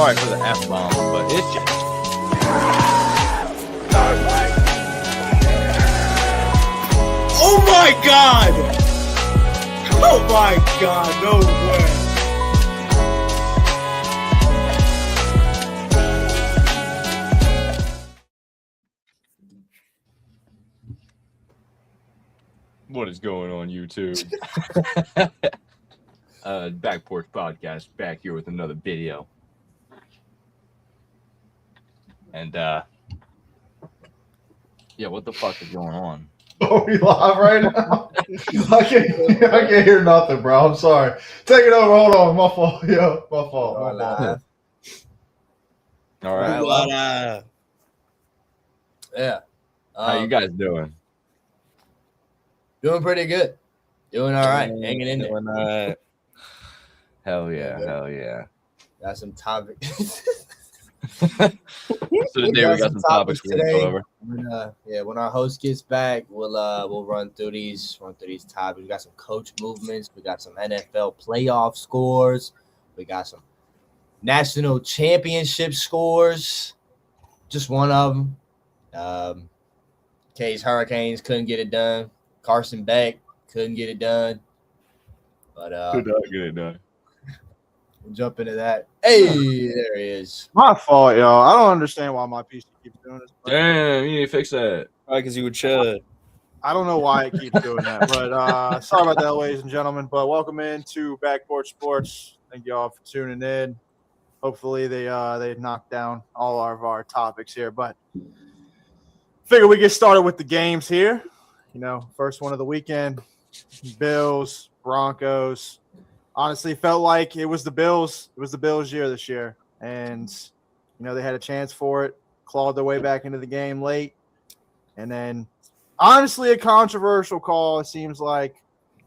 sorry for the F-bomb, but it's just... Oh my God! Oh my God! No way! What is going on, YouTube? Back Porch Podcast, back here with another video. And, yeah, what the fuck is going on? Are we live right now? I can't hear nothing, bro. I'm sorry. Take it over. Hold on. My fault. Yo, my fault. My fault. All right. Well, Yeah. How you guys doing? Doing pretty good. Doing all right. Hanging in there. Hell yeah. Hell yeah. Got some topics. So today we got some topics we're gonna go over. When our host gets back, we'll run through these topics. We got some coach movements. We got some NFL playoff scores. We got some national championship scores. Just one of them. K's Hurricanes couldn't get it done. Carson Beck couldn't get it done. But Could not get it done. we'll jump into that. Hey, there he is. My fault, y'all. I don't understand why my PC keeps doing this. Damn, you need to fix that. Probably because you would chud. I don't know why it keeps doing that, but sorry about that, ladies and gentlemen. But welcome into Back Porch Sports. Thank you all for tuning in. Hopefully they knocked down all of our topics here, but figure we get started with the games here. You know, first one of the weekend, Bills, Broncos. Honestly, felt like it was the Bills. It was the Bills' year this year, and you know they had a chance for it. Clawed their way back into the game late, and then honestly, a controversial call. It seems like,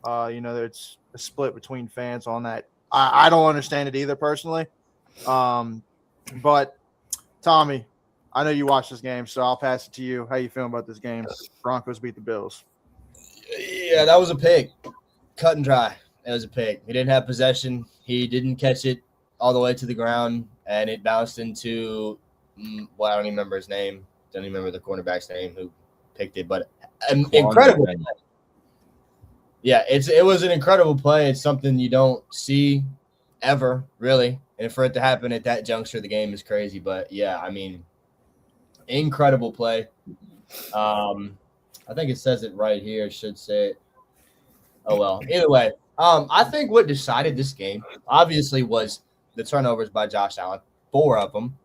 there's a split between fans on that. I don't understand it either personally. But Tommy, I know you watched this game, so I'll pass it to you. How you feeling about this game? Broncos beat the Bills. Yeah, that was a pick. Cut and dry. It was a pick. He didn't have possession. He didn't catch it all the way to the ground, and it bounced into I don't even remember his name. Don't even remember the cornerback's name who picked it, but incredible play. Yeah, it was an incredible play. It's something you don't see ever, really. And for it to happen at that juncture of the game is crazy. But, yeah, I mean, incredible play. I think it says it right here. It should say it. Oh, well. Either way, I think what decided this game, obviously, was the turnovers by Josh Allen. 4 of them.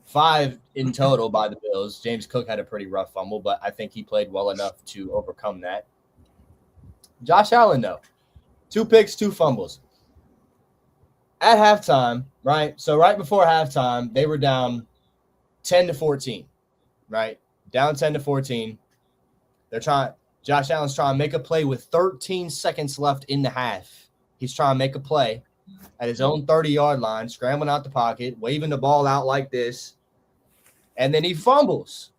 5 in total by the Bills. James Cook had a pretty rough fumble, but I think he played well enough to overcome that. Josh Allen, though. 2 picks, 2 fumbles. At halftime, right? So right before halftime, they were down 10-14, right? Down 10-14. Josh Allen's trying to make a play with 13 seconds left in the half. He's trying to make a play at his own 30-yard line, scrambling out the pocket, waving the ball out like this, and then he fumbles.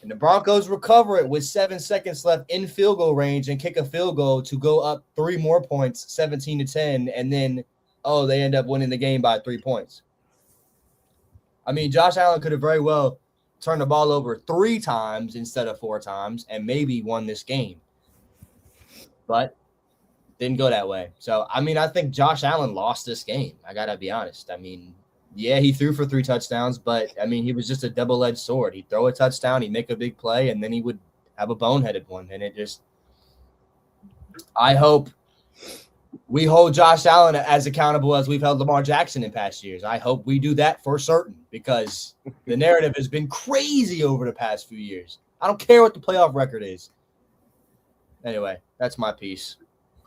And the Broncos recover it with 7 seconds left in field goal range and kick a field goal to go up 3 more points, 17-10, and then, they end up winning the game by 3 points. I mean, Josh Allen could have very well turned the ball over 3 times instead of 4 times and maybe won this game. But didn't go that way. So, I mean, I think Josh Allen lost this game. I got to be honest. I mean, yeah, he threw for 3 touchdowns, but, I mean, he was just a double-edged sword. He'd throw a touchdown, he'd make a big play, and then he would have a boneheaded one. And it just – I hope we hold Josh Allen as accountable as we've held Lamar Jackson in past years. I hope we do that for certain because the narrative has been crazy over the past few years. I don't care what the playoff record is. Anyway, that's my piece.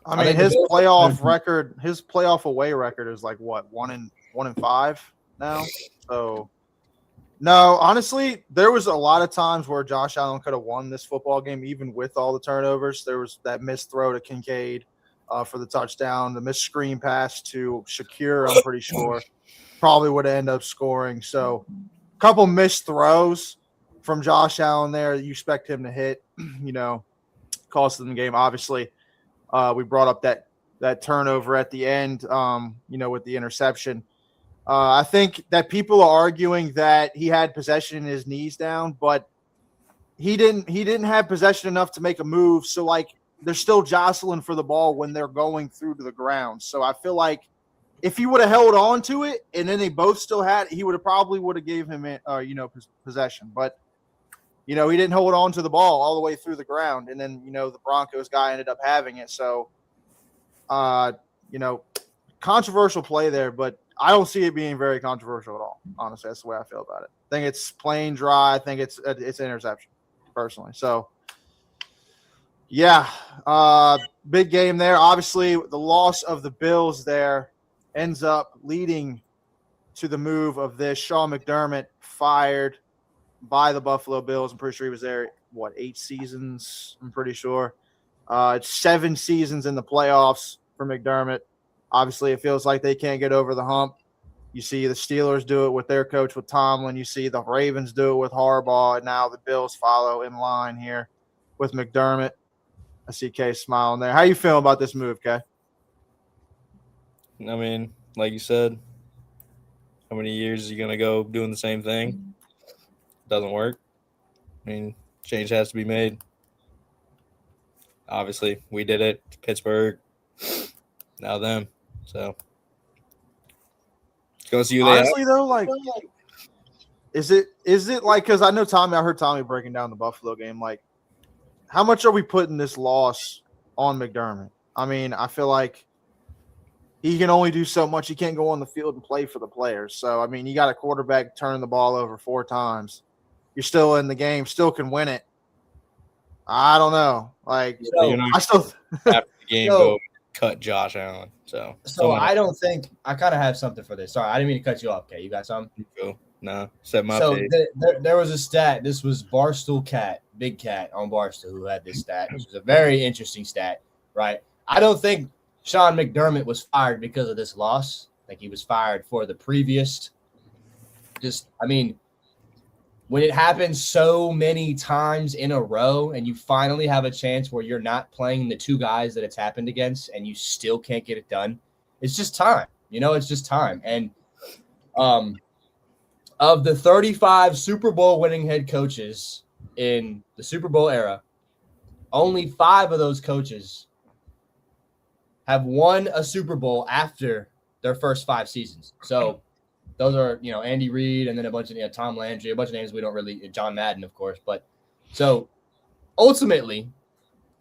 I mean, his playoff away record is like what, 1-5 now. So, no, honestly, there was a lot of times where Josh Allen could have won this football game, even with all the turnovers. There was that missed throw to Kincaid for the touchdown, the missed screen pass to Shakir, I'm pretty sure, probably would have ended up scoring. So, a couple missed throws from Josh Allen there that you expect him to hit, cost them the game. Obviously, we brought up that turnover at the end, with the interception. I think that people are arguing that he had possession and his knees down, but he didn't have possession enough to make a move. So like they're still jostling for the ball when they're going through to the ground. So I feel like if he would have held on to it and then they both still had it, he would have gave him possession. But he didn't hold on to the ball all the way through the ground, and then the Broncos guy ended up having it. So controversial play there, but I don't see it being very controversial at all. Honestly, that's the way I feel about it. I think it's plain dry. I think it's an interception, personally. So, yeah, big game there. Obviously, the loss of the Bills there ends up leading to the move of this. Sean McDermott fired by the Buffalo Bills. I'm pretty sure he was there, 8 seasons? I'm pretty sure. It's 7 seasons in the playoffs for McDermott. Obviously, it feels like they can't get over the hump. You see the Steelers do it with their coach, with Tomlin. You see the Ravens do it with Harbaugh. And now the Bills follow in line here with McDermott. I see Kay smiling there. How you feeling about this move, Kay? I mean, like you said, how many years is he going to go doing the same thing? Doesn't work. I mean, change has to be made. Obviously, we did it. Pittsburgh. Now them. So go see you honestly though, like is it like, because I heard Tommy breaking down the Buffalo game, like how much are we putting this loss on McDermott? I mean, I feel like he can only do so much. He can't go on the field and play for the players. So I mean, you got a quarterback turn the ball over 4 times. You're still in the game, still can win it. I don't know. Like I still after the game go cut Josh Allen. So I don't think – I kind of have something for this. Sorry, I didn't mean to cut you off, Kay. You got something? Go. No, set my page. There was a stat. This was Barstool Cat, Big Cat on Barstool, who had this stat, which was a very interesting stat, right? I don't think Sean McDermott was fired because of this loss. I think he was fired for the previous when it happens so many times in a row and you finally have a chance where you're not playing the 2 guys that it's happened against and you still can't get it done, it's just time. It's just time. And of the 35 Super Bowl winning head coaches in the Super Bowl era, only 5 of those coaches have won a Super Bowl after their first 5 seasons. So those are, Andy Reid and then a bunch of, Tom Landry, a bunch of names we don't really, John Madden, of course. But so ultimately,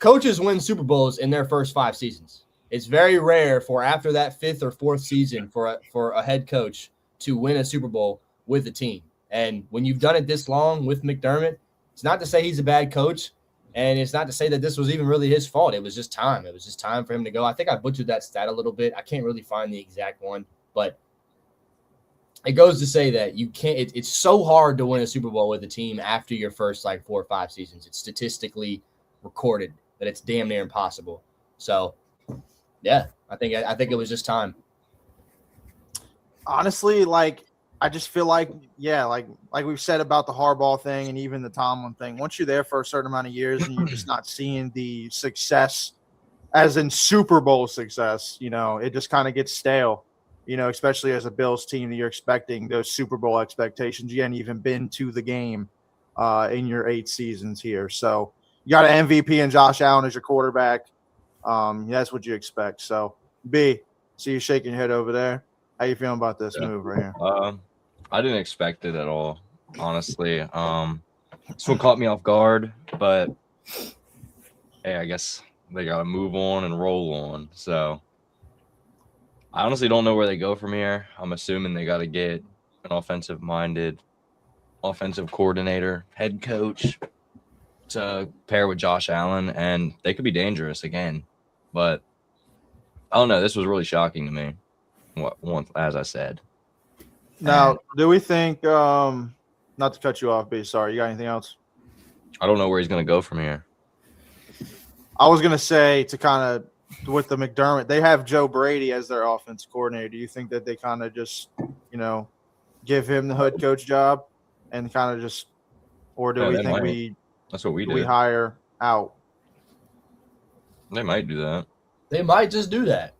coaches win Super Bowls in their first 5 seasons. It's very rare for after that 5th or 4th season for a head coach to win a Super Bowl with a team. And when you've done it this long with McDermott, it's not to say he's a bad coach, and it's not to say that this was even really his fault. It was just time. It was just time for him to go. I think I butchered that stat a little bit. I can't really find the exact one, but it goes to say that you can't. It's so hard to win a Super Bowl with a team after your first 4 or 5 seasons. It's statistically recorded that it's damn near impossible. So, yeah, I think it was just time. Honestly, I just feel like we've said about the Harbaugh thing and even the Tomlin thing. Once you're there for a certain amount of years and you're just not seeing the success, as in Super Bowl success, it just kind of gets stale. Especially as a Bills team that you're expecting those Super Bowl expectations. You hadn't even been to the game in your 8 seasons here. So you got an MVP and Josh Allen as your quarterback. That's what you expect. So, B, see you shaking your head over there. How you feeling about this move right here? I didn't expect it at all, honestly. This one caught me off guard, but hey, I guess they got to move on and roll on. So I honestly don't know where they go from here. I'm assuming they got to get an offensive-minded offensive coordinator, head coach to pair with Josh Allen, and they could be dangerous again. But I don't know. This was really shocking to me, as I said. Now, do we think not to cut you off, B, sorry, you got anything else? I don't know where he's going to go from here. I was going to say to kind of with the McDermott, they have Joe Brady as their offensive coordinator. Do you think that they kind of just, give him the head coach job and kind of just, or do we think that's what we do? We hire out? They might do that. They might just do that.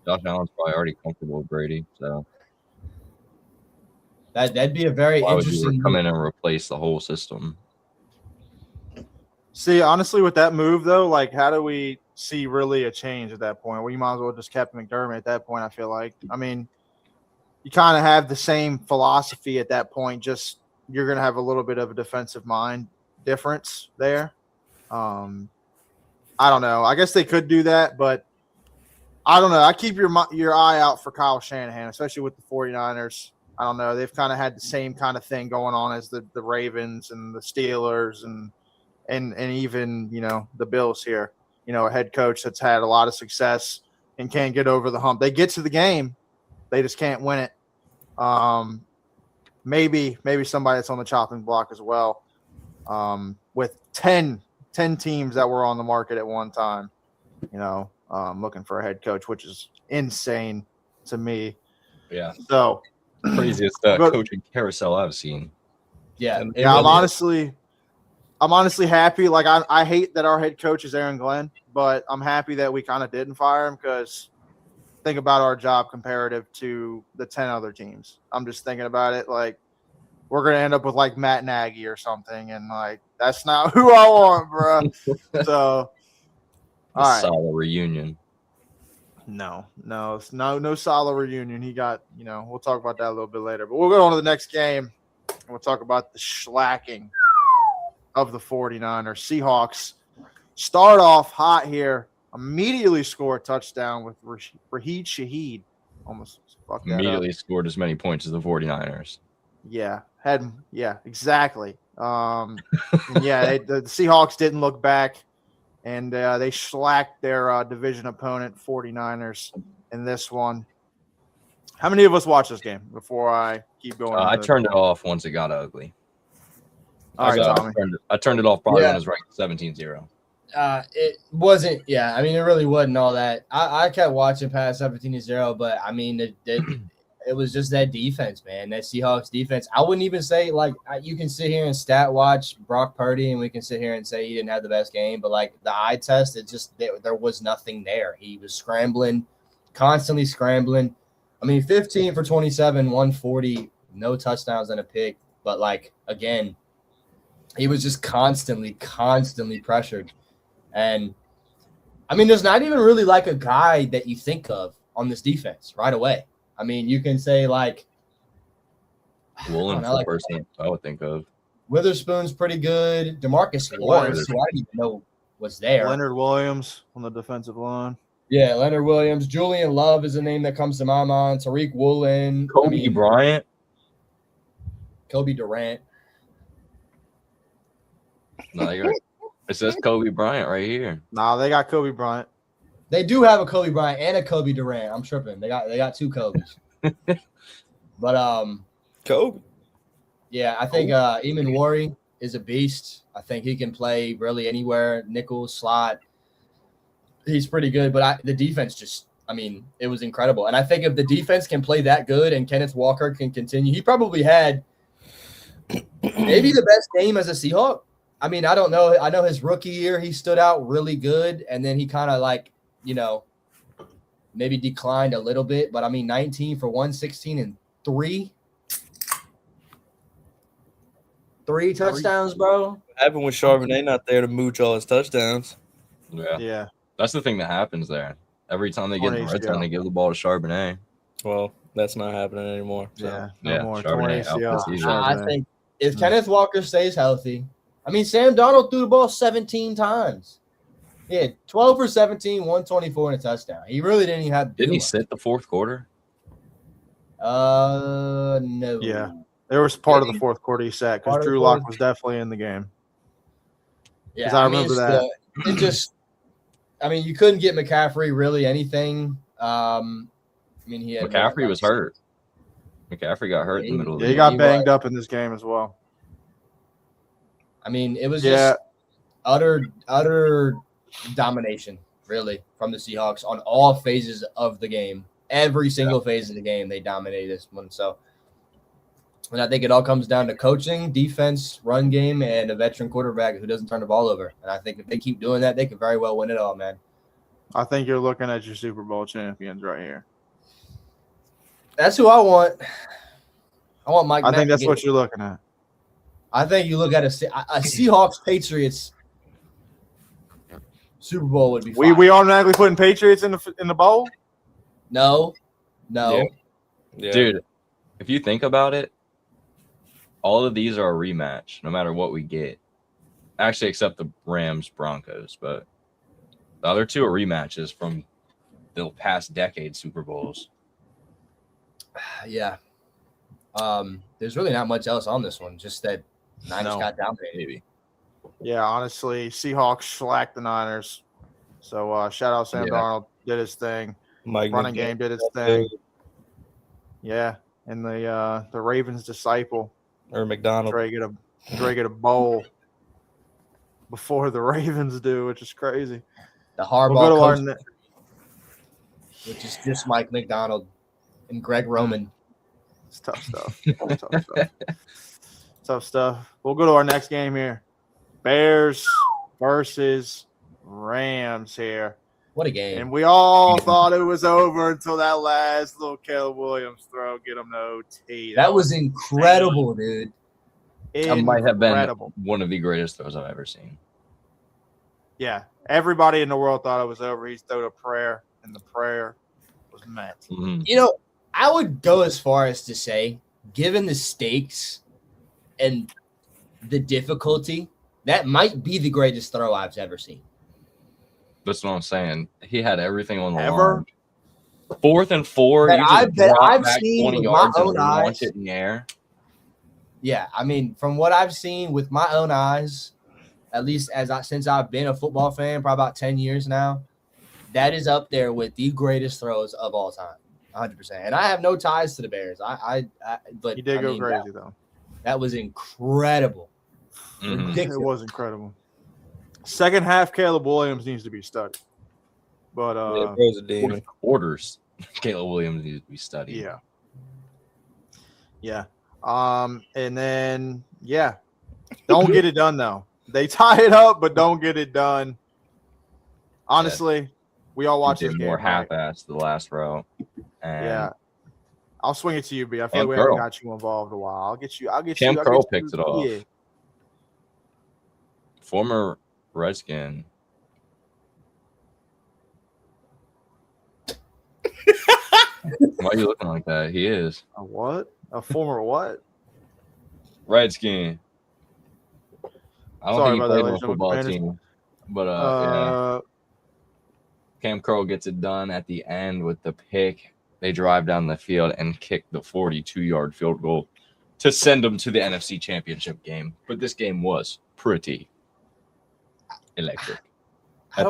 Josh Allen's probably already comfortable with Brady, so. That'd be a very Why would you interesting come move. in and replace the whole system? See, honestly, with that move though, like, how do we see really a change at that point? We might as well just kept McDermott at that point. I feel like, I mean, you kind of have the same philosophy at that point. Just you're going to have a little bit of a defensive mind difference there. I don't know. I guess they could do that, but I don't know. I keep your eye out for Kyle Shanahan, especially with the 49ers. I don't know. They've kind of had the same kind of thing going on as the Ravens and the Steelers and even, the Bills here. A head coach that's had a lot of success and can't get over the hump. They get to the game, they just can't win it. Maybe somebody that's on the chopping block as well. With 10 teams that were on the market at one time, looking for a head coach, which is insane to me. Yeah. So craziest coaching carousel I've seen. Yeah. Yeah, really I'm honestly happy. Like, I hate that our head coach is Aaron Glenn, but I'm happy that we kind of didn't fire him, because think about our job comparative to the 10 other teams. I'm just thinking about it. Like, we're going to end up with like Matt Nagy or something. And like, that's not who I want, bro. So, all right. Solid reunion. No Salah reunion. He got, we'll talk about that a little bit later, but we'll go on to the next game. And we'll talk about the shellacking of the 49ers. Seahawks start off hot here, immediately score a touchdown with Raheed Shaheed. Almost fucked that Immediately up. scored as many points as the 49ers. Yeah, exactly. The Seahawks didn't look back, and they shellacked their division opponent 49ers in this one. How many of us watched this game before I keep going? I turned it off once it got ugly. All right, Tommy. I turned it off probably when it was ranked 17-0. It wasn't. Yeah, I mean, it really wasn't all that. I kept watching past 17-0, but I mean, it was just that defense, man. That Seahawks defense. I wouldn't even say you can sit here and stat watch Brock Purdy, and we can sit here and say he didn't have the best game, but like the eye test, it just there was nothing there. He was scrambling, constantly scrambling. I mean, 15 for 27, 140, no touchdowns and a pick, but like again, he was just constantly pressured. And I mean, there's not even really like a guy that you think of on this defense right away. I mean, you can say like Woolen's the person I would think of. Witherspoon's pretty good. DeMarcus Lawrence, who I didn't even know was there. Leonard Williams on the defensive line. Yeah, Leonard Williams. Julian Love is a name that comes to my mind. Tariq Woolen. Kobe Bryant. Kobe Durant. No, it says Kobe Bryant right here. Nah, they got Kobe Bryant. They do have a Kobe Bryant and a Kobe Durant. I'm tripping. They got two Kobes. But Kobe. Yeah, I think Eamon Worry is a beast. I think he can play really anywhere, nickel, slot. He's pretty good, but the defense just, I mean, it was incredible. And I think if the defense can play that good and Kenneth Walker can continue, he probably had maybe the best game as a Seahawk. I mean, I don't know. I know his rookie year, he stood out really good, and then he kind of like, maybe declined a little bit. But I mean, 19 for 116 and three touchdowns, bro. What happened with Charbonnet not there to mooch all his touchdowns? Yeah. That's the thing that happens there. Every time they get in the red zone, they give the ball to Charbonnet. Well, that's not happening anymore. So. Yeah, no more. Charbonnet out this season. I think if Kenneth Walker stays healthy, I mean, Sam Darnold threw the ball 17 times. Yeah, 12 for 17, 124 and a touchdown. He really didn't even have to Didn't he sit the fourth quarter? No. Yeah. There was part of the fourth quarter he sat because Drew Lock was definitely in the game. Yeah, I remember that. It just, I mean, you couldn't get McCaffrey really anything. I mean, he had McCaffrey was hurt. McCaffrey got hurt in the middle of the he game. got banged up in this game as well. I mean, it was just utter domination, really, from the Seahawks on all phases of the game. Every single phase of the game, they dominated this one. So, and I think it all comes down to coaching, defense, run game, and a veteran quarterback who doesn't turn the ball over. And I think if they keep doing that, they could very well win it all, man. I think you're looking at your Super Bowl champions right here. That's who I want. I want Mike. I Mack think to that's get what it. you're looking at. I think you look at a Seahawks Patriots Super Bowl would be fine. We automatically putting Patriots in the bowl. No. Yeah. Dude, if you think about it, all of these are a rematch, no matter what we get. Actually, except the Rams Broncos, but the other two are rematches from the past decade Super Bowls. Yeah. There's really not much else on this one. Just that Niners No. got dominated. Maybe. Yeah, honestly, Seahawks shellacked the Niners. So shout out Sam Yeah. Darnold, did his thing. Mike Running McDaniel. game did his thing. Yeah, and the Ravens disciple Or McDonald. Dre get a bowl before the Ravens do, which is crazy. The Harbaugh We'll go to our coach, which is just Mike McDonald and Greg Roman. It's tough stuff. Tough stuff. We'll go to our next game here. Bears versus Rams here. What a game. And we all thought it was over until that last little Caleb Williams throw get him the OT. That was incredible, dude. That might have been Incredible. one of the greatest throws I've ever seen. Yeah. Everybody in the world thought it was over. He threw a prayer, and the prayer was met. Mhm. You know, I would go as far as to say, given the stakes and the difficulty, that might be the greatest throw I've ever seen. That's what I'm saying. He had everything on the Ever? line. 4th and 4. That You just I've drop back seen 20 with my yards and own launch eyes. it in the air. Yeah, I mean, from what I've seen with my own eyes, at least since I've been a football fan, probably about 10 years now, that is up there with the greatest throws of all time, 100%. And I have no ties to the Bears. But He did I go mean, crazy, though. That was incredible. Mhm. Ridiculous. It was incredible. Second half, Caleb Williams needs to be studied. But, Yeah, bro's a demon. Fourth quarters, Caleb Williams needs to be studied. yeah. Yeah. And then, yeah. Don't get it done, though. They tie it up, but don't get it done. Honestly, we all watched He this did game. more Right? half-assed the last row. And Yeah. I'll swing it to you, B. I feel Cam like we haven't Curl. got you involved a while. I'll get you. Cam I'll Curl get you- picked it off. Yeah. Former Redskin. Why are you looking like that? He is. A what? A former what? Redskin. I don't Sorry think he about that, played on a ladies and football gentlemen. team. But yeah. Uh, Cam Curl gets it done at the end with the pick. They drive down the field and kick the 42-yard field goal to send them to the NFC Championship game. But this game was pretty electric. I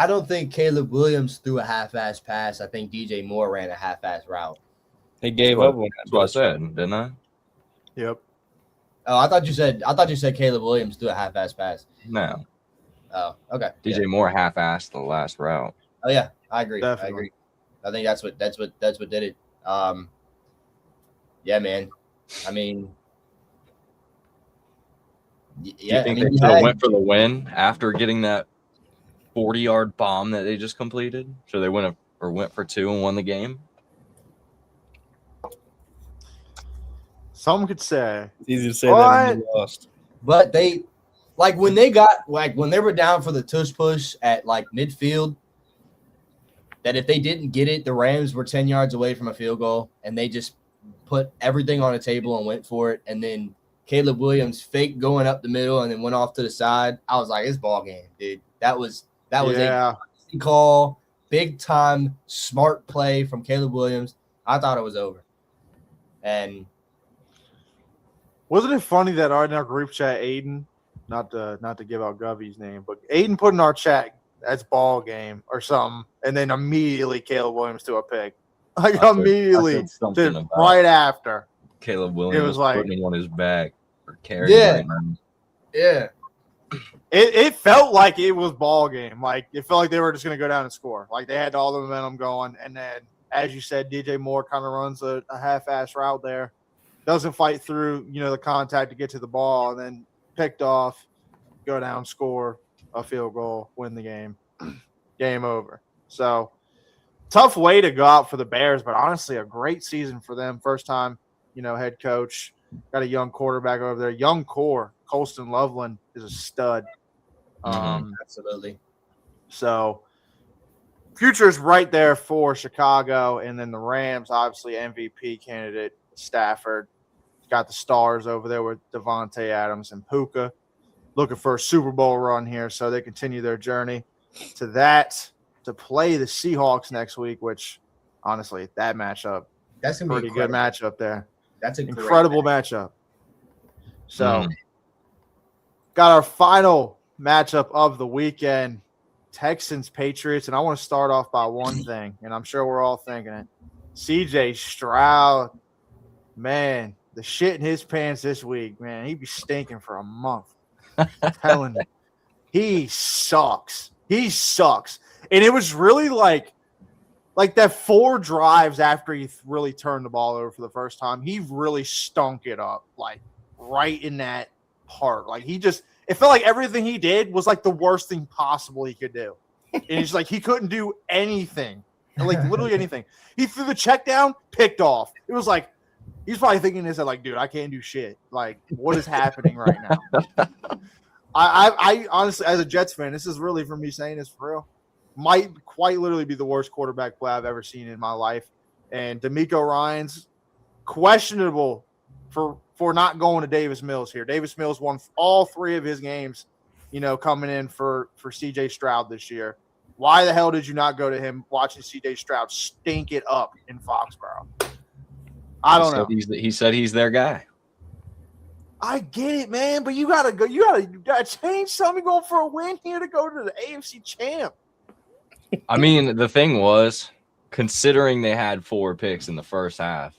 don't think Caleb Williams threw a half-ass pass. I think DJ Moore ran a half-ass route. He gave up on That's what I said, didn't I? yep. Oh, I thought you said Caleb Williams threw a half-ass pass. No. Oh, okay. DJ Yeah. Moore half-assed the last route. Oh yeah, I agree. Definitely. I agree. I think that's what did it. Yeah, man. I mean, Do you yeah. I think mean, they you should have had- went for the win after getting that 40-yard bomb that they just completed? So they went for 2 and won the game? Some could say. It's easy to say that when you lost. But they, when they were down for the tush push at midfield, that if they didn't get it, the Rams were 10 yards away from a field goal, and they just put everything on the table and went for it. And then Caleb Williams faked going up the middle and then went off to the side. I was like, it's ball game, dude. That was Yeah. a call, big time, smart play from Caleb Williams. I thought it was over. And Wasn't it funny that in our group chat, Aiden, not to give out Govey's name, but Aiden put in our chat, that's ball game or something, and then immediately Caleb Williams to a pick. Like I immediately, said something just about right after. Caleb Williams was like- putting him on his back or carrying Yeah. him. yeah, It felt like it was ball game. Like it felt like they were just going to go down and score. Like they had all the momentum going, and then as you said, DJ Moore kind of runs a half-ass route there, doesn't fight through the contact to get to the ball, and then picked off, go down, score a field goal, win the game, game over. So tough way to go out for the Bears, but honestly a great season for them. First time head coach. Got a young quarterback over there. Young core. Colston Loveland is a stud. Absolutely. So future's right there for Chicago. And then the Rams, obviously MVP candidate Stafford. Got the stars over there with Devontae Adams and Puka. Looking for a Super Bowl run here. So they continue their journey to play the Seahawks next week, which honestly, that matchup, that's gonna pretty be good matchup there. That's an incredible matchup. So got our final matchup of the weekend, Texans Patriots, and I want to start off by one thing, and I'm sure we're all thinking it. CJ Stroud, man, the shit in his pants this week, man, he'd be stinking for a month. I'm telling you, he sucks. He sucks. And it was really like that 4 drives after he really turned the ball over for the first time, he really stunk it up, like right in that part. Like it felt like everything he did was like the worst thing possible he could do. And it's like he couldn't do anything, like literally anything. He threw the check down, picked off. It was like, he's probably thinking this, like, dude, I can't do shit. Like, what is happening right now? I honestly, as a Jets fan, this is really for me saying this for real. Might quite literally be the worst quarterback play I've ever seen in my life. And DeMeco Ryans, questionable for not going to Davis Mills here. Davis Mills won all 3 of his games, coming in for CJ Stroud this year. Why the hell did you not go to him watching CJ Stroud stink it up in Foxborough? I don't know. He said he's their guy. I get it, man, but you gotta change something. Going for a win here to go to the AFC champ. I mean, the thing was, considering they had 4 picks in the first half,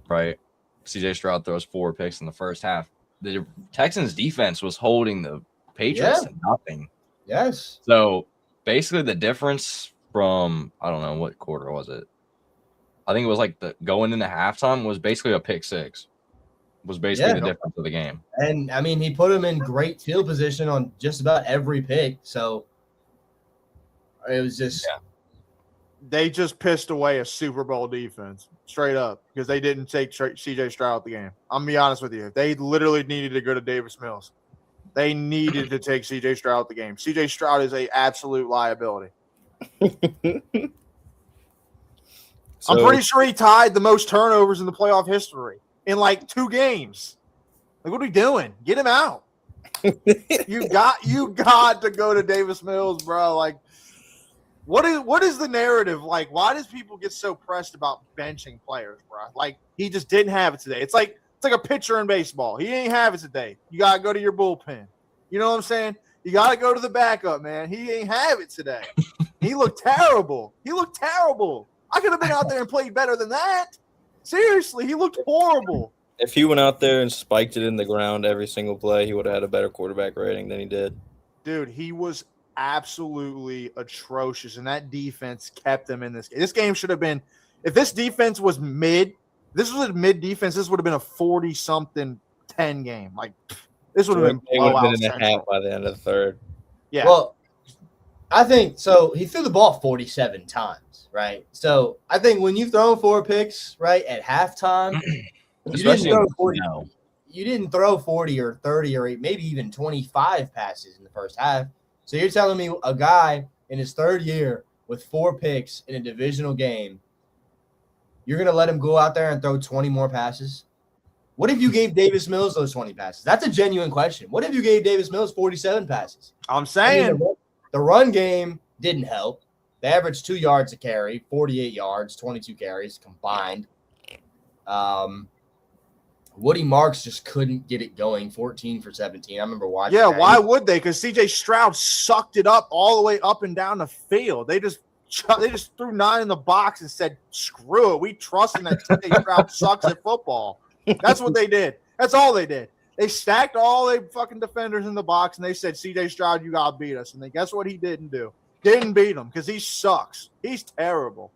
right? CJ Stroud throws 4 picks in the first half. The Texans defense was holding the Patriots to nothing. Yes. So basically the difference from, I don't know, what quarter was it? I think it was like going into halftime was basically a pick 6. Was basically the difference of the game. And I mean, he put him in great field position on just about every pick. So it was just they just pissed away a Super Bowl defense straight up because they didn't take CJ Stroud out the game. I'm gonna be honest with you. They literally needed to go to Davis Mills. They needed to take CJ Stroud out the game. CJ Stroud is a absolute liability. I'm pretty sure he tied the most turnovers in the playoff history in like 2 games. Like, what are we doing? Get him out. You got to go to Davis Mills, bro. Like, what is the narrative? Like, why does people get so pressed about benching players, bro? Like, he just didn't have it today. It's like a pitcher in baseball. He ain't have it today. You got to go to your bullpen. You know what I'm saying? You got to go to the backup, man. He ain't have it today. He looked terrible. I could have been out there and played better than that. Seriously, he looked horrible. If he went out there and spiked it in the ground every single play, he would have had a better quarterback rating than he did. Dude, he was absolutely atrocious, and that defense kept him in this game. This game should have been – if this defense was this was a mid defense, this would have been a 40-something 10 game. Like, this would have been blowout in a half by the end of the third. Yeah. Well, I think so. He threw the ball 47 times, right? So I think when you throw 4 picks, right, at halftime, you didn't throw 40 or 30 or maybe even 25 passes in the first half. So you're telling me a guy in his 3rd year with 4 picks in a divisional game, you're going to let him go out there and throw 20 more passes? What if you gave Davis Mills those 20 passes? That's a genuine question. What if you gave Davis Mills 47 passes? I'm saying the run game didn't help. They averaged 2 yards a carry, 48 yards, 22 carries combined. Woody Marks just couldn't get it going, 14 for 17. I remember watching that. Why would they? Because CJ Stroud sucked it up all the way up and down the field. They just threw 9 in the box and said, screw it. We trust in that CJ Stroud sucks at football. That's what they did. That's all they did. They stacked all the fucking defenders in the box, and they said, CJ Stroud, you got to beat us. And then guess what he didn't do? Didn't beat him because he sucks. He's terrible.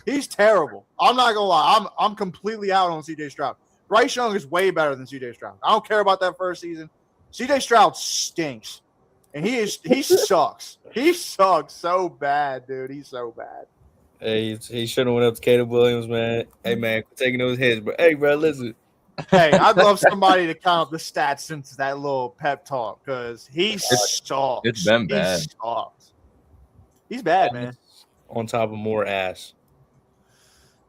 I'm not going to lie. I'm completely out on CJ Stroud. Bryce Young is way better than CJ Stroud. I don't care about that first season. CJ Stroud stinks. And he sucks. He sucks so bad, dude. He's so bad. Hey, he should have went up to Caleb Williams, man. Hey, man, quit taking those hits, bro. Hey, bro, listen. Hey, I'd love somebody to count up the stats since that little pep talk because he sucks. It's been bad. He sucks. He's bad, man. On top of more ass.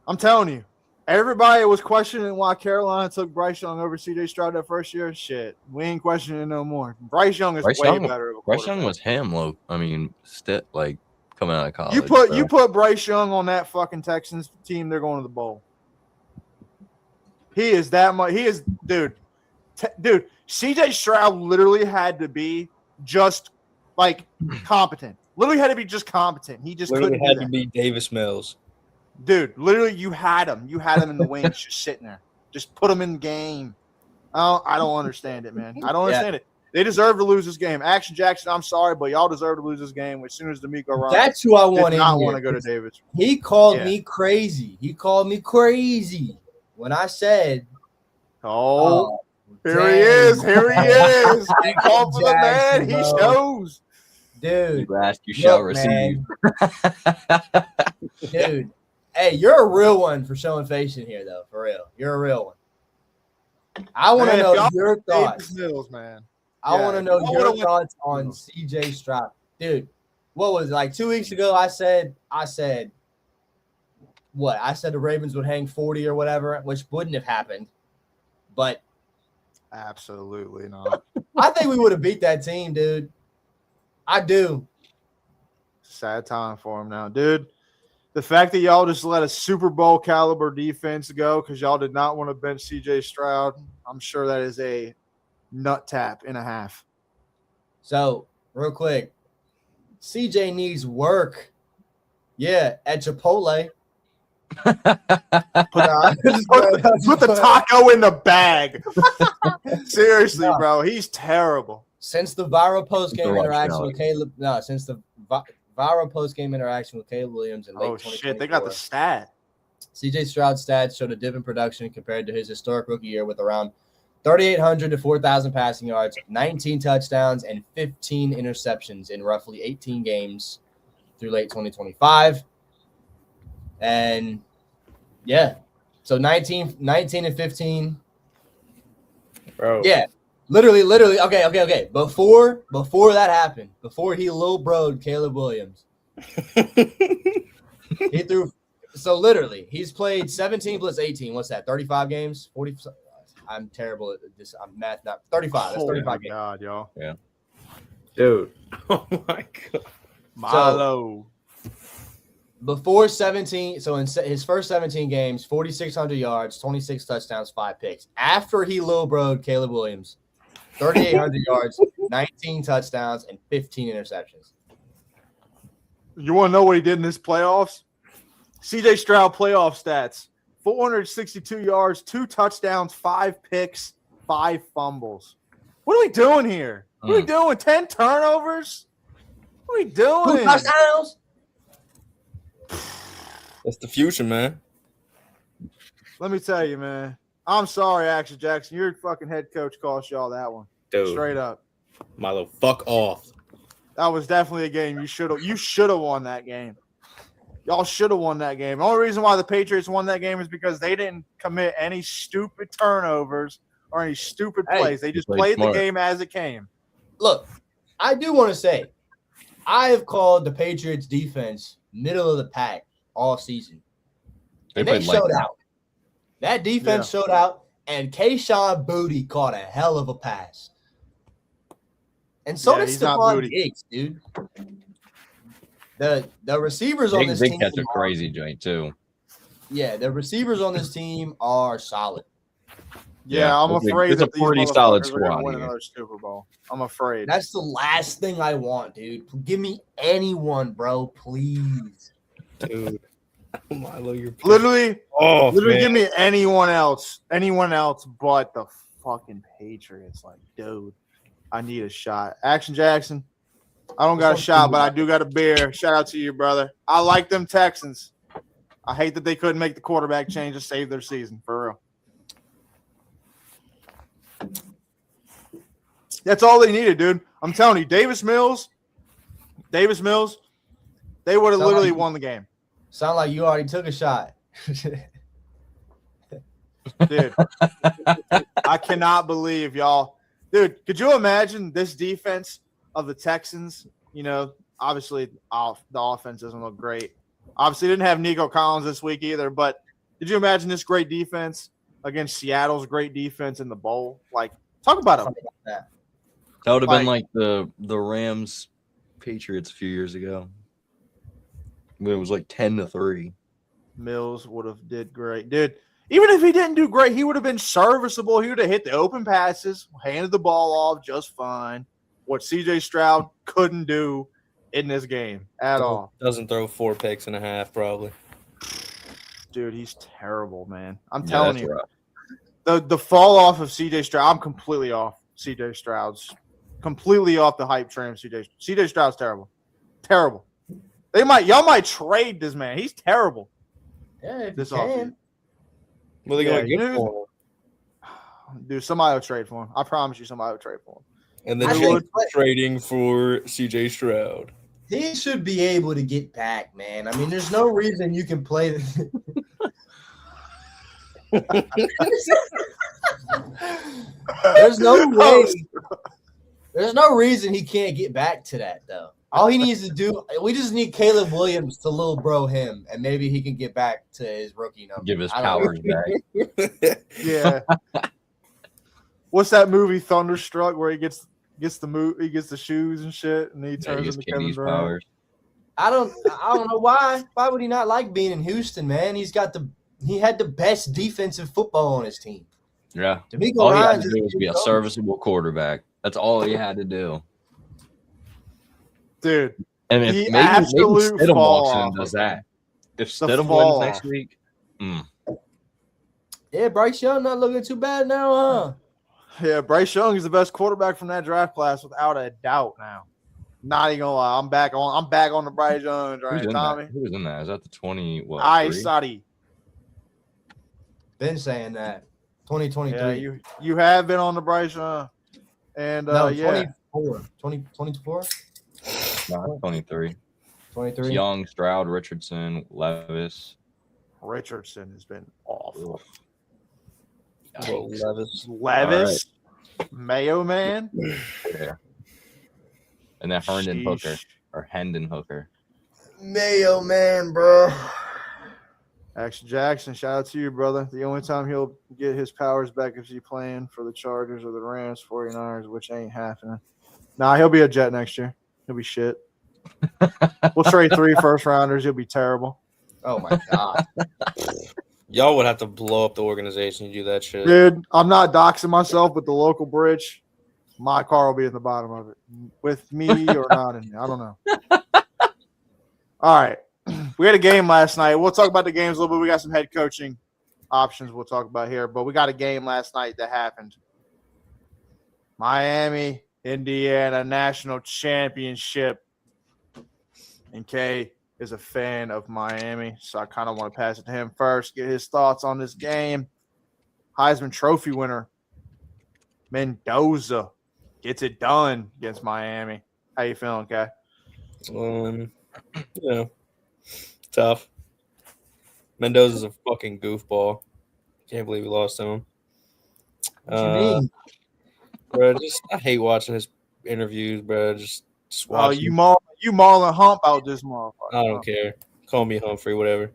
I'm telling you, everybody was questioning why Carolina took Bryce Young over C.J. Stroud that first year. Shit, we ain't questioning it no more. Bryce Young is way better. Of a Bryce Young was him, low. I mean, like coming out of college. You put Bryce Young on that fucking Texans team, they're going to the bowl. He is that much. He is, dude. C.J. Stroud literally had to be just like competent. Literally had to be just competent. He just literally couldn't had do that. to be Davis Mills. Dude, literally, you had him. You had him in the wings, just sitting there. Just put him in the game. I don't understand it, man. I don't understand it. They deserve to lose this game. Action Jackson, I'm sorry, but y'all deserve to lose this game as soon as D'Amico Ryan. That's who I want did in not here. want to go to Davis. He called me crazy. He called me crazy when I said, "Oh, here he is. Here he is. He called for the man. He shows." Dude, you ask, you shall receive. Dude, hey, you're a real one for showing face in here, though. For real, you're a real one. I want to know your thoughts, Mills, man. I want to know your thoughts on C.J. Stroud, dude. What was it, like 2 weeks ago? I said what? I said the Ravens would hang 40 or whatever, which wouldn't have happened, but absolutely not. I think we would have beat that team, dude. I do. Sad time for him now, dude. The fact that y'all just let a Super Bowl caliber defense go because y'all did not want to bench C.J. Stroud, I'm sure that is a nut tap and a half. So, real quick, CJ needs work. Yeah, at Chipotle. Put the taco in the bag. Seriously, bro. He's terrible. Since the viral post-game interaction with Caleb – no, since the viral post-game interaction with Caleb Williams in late 2024. Oh, shit. They got the stat. CJ Stroud's stats showed a dip in production compared to his historic rookie year with around 3,800 to 4,000 passing yards, 19 touchdowns, and 15 interceptions in roughly 18 games through late 2025. And, yeah, so 19 and 15. Bro. Yeah, literally. Okay. Before that happened, before he little broed Caleb Williams, he threw – so literally, he's played 17 plus 18. What's that, 35 games? 40 – I'm terrible at this. I'm math not 35. That's 35 games. God, y'all. Yeah. Dude. Oh my God. Milo. So, before 17, so in his first 17 games, 4,600 yards, 26 touchdowns, 5 picks. After he little broed Caleb Williams, 3,800 yards, 19 touchdowns, and 15 interceptions. You want to know what he did in his playoffs? C.J. Stroud playoff stats. 462 yards, 2 touchdowns, 5 picks, 5 fumbles. What are we doing here? What are we doing? 10 turnovers? What are we doing? 2 touchdowns? That's the future, man. Let me tell you, man. I'm sorry, Action Jackson. Your fucking head coach cost y'all that one. Dude. Straight up. Milo, fuck off. That was definitely a game you should have won that game. Y'all should have won that game. The only reason why the Patriots won that game is because they didn't commit any stupid turnovers or any stupid plays. They just played the game as it came. Look, I do want to say, I have called the Patriots defense middle of the pack all season. And they showed out. That defense showed out, and Kayshon Boutte caught a hell of a pass. And so did Stephon Diggs, dude. The receivers on this team catch a crazy joint too. Yeah, the receivers on this team are solid. Yeah, I'm afraid it's a pretty solid squad. Win another Super Bowl. I'm afraid. That's the last thing I want, dude. Give me anyone, bro, please. Dude. Milo, you're literally man. Give me anyone else but the fucking Patriots. Like, dude, I need a shot. Action Jackson. I don't got a shot, but I do got a beer. Shout out to you, brother. I like them Texans. I hate that they couldn't make the quarterback change to save their season, for real. That's all they needed, dude. I'm telling you, Davis Mills, they would have literally won the game. Sound like you already took a shot. Dude, I cannot believe y'all. Dude, could you imagine this defense of the Texans? You know, obviously the offense doesn't look great. Obviously didn't have Nico Collins this week either, but did you imagine this great defense against Seattle's great defense in the bowl? Like, talk about it. That would have been like the Rams Patriots a few years ago. When it was like 10-3. Mills would have did great. Dude, even if he didn't do great, he would have been serviceable. He would have hit the open passes, handed the ball off just fine. What CJ Stroud couldn't do in this game at all. Doesn't throw 4 picks and a half, probably. Dude, he's terrible, man. I'm telling you. Rough. The fall off of CJ Stroud, I'm completely off CJ Stroud's. Completely off the hype train of CJ Stroud's terrible. Terrible. Y'all might trade this man. He's terrible. Yeah, if this you can. offseason. What are they going to get for him? Dude, somebody will trade for him. I promise you somebody will trade for him. And then trading for CJ Stroud. He should be able to get back, man. I mean, there's no reason you can play. There's no way. There's no reason he can't get back to that, though. All he needs to do, we just need Caleb Williams to little bro him, and maybe he can get back to his rookie number. Give his powers back. Yeah. What's that movie Thunderstruck where he gets the shoes and shit, and he turns into Kevin Durant? I don't know why. Why would he not like being in Houston, man? He had the best defensive football on his team. Yeah. All he had to do was be a serviceable quarterback. That's all he had to do. Dude. And if maybe Stidham walks in and does that. If Stidham wins next week. Yeah, Bryce Young not looking too bad now, huh? Yeah, Bryce Young is the best quarterback from that draft class without a doubt now. Not even gonna lie. I'm back on the Bryce Young train, Tommy. Who was in that? Is that the 20? What? Sadi. Been saying that. 2023. Yeah, you have been on the Bryce Young. And no, yeah. 24? No, 23. 23. Young, Stroud, Richardson, Levis. Richardson has been awful. Levis. Right. Mayo Man. Yeah. And then Hendon Hooker. Mayo Man, bro. Action Jackson, shout out to you, brother. The only time he'll get his powers back is he playing for the Chargers or the Rams, 49ers, which ain't happening. Nah, he'll be a Jet next year. He'll be shit. We'll trade 3 first-rounders. He'll be terrible. Oh, my God. Y'all would have to blow up the organization to do that shit. Dude, I'm not doxing myself, but the local bridge, my car will be in the bottom of it. With me or not in it. I don't know. All right. We had a game last night. We'll talk about the games a little bit. We got some head coaching options we'll talk about here, but we got a game last night that happened. Miami, Indiana National Championship. And Kay is a fan of Miami, so I kind of want to pass it to him first, get his thoughts on this game. Heisman Trophy winner Mendoza gets it done against Miami. How you feeling, Kay? Yeah. Tough. Mendoza's a fucking goofball. Can't believe we lost to him. What you mean? Bro, I hate watching his interviews, bro. Just watch. You Marlon Hump out this motherfucker. I don't care. Call me Humphrey, whatever.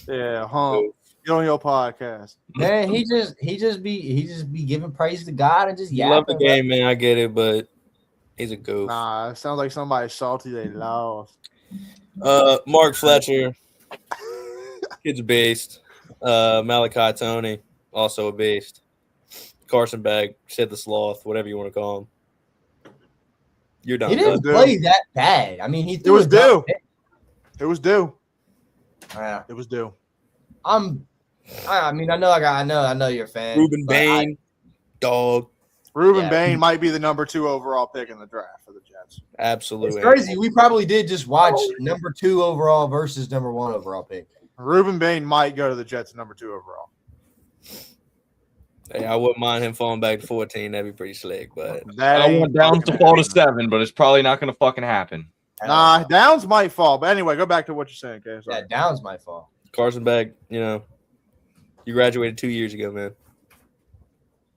Yeah, Hump. Get on your podcast. Man, he just be giving praise to God and just love the game, man. I get it, but he's a goof. Nah, it sounds like somebody salty they lost. Mark Fletcher, kid's a beast. Malachi Tony, also a beast. Carson Begg, Sid the Sloth, whatever you want to call him. You're done. He didn't play that bad. I mean, he threw it was due. It was due. Yeah. It was due. I mean, I know you're a fan. Ruben Bain, dog. Ruben Bain might be the number 2 overall pick in the draft for the Jets. Absolutely. It's crazy. We probably did just watch number 2 overall versus number 1 overall pick. Ruben Bain might go to the Jets number 2 overall. Hey, I wouldn't mind him falling back to 14. That'd be pretty slick. But I want Downs to fall to 7, but it's probably not going to fucking happen. Nah, Downs might fall. But anyway, go back to what you're saying, okay? Yeah, Downs might fall. Carson Begg, You graduated 2 years ago, man.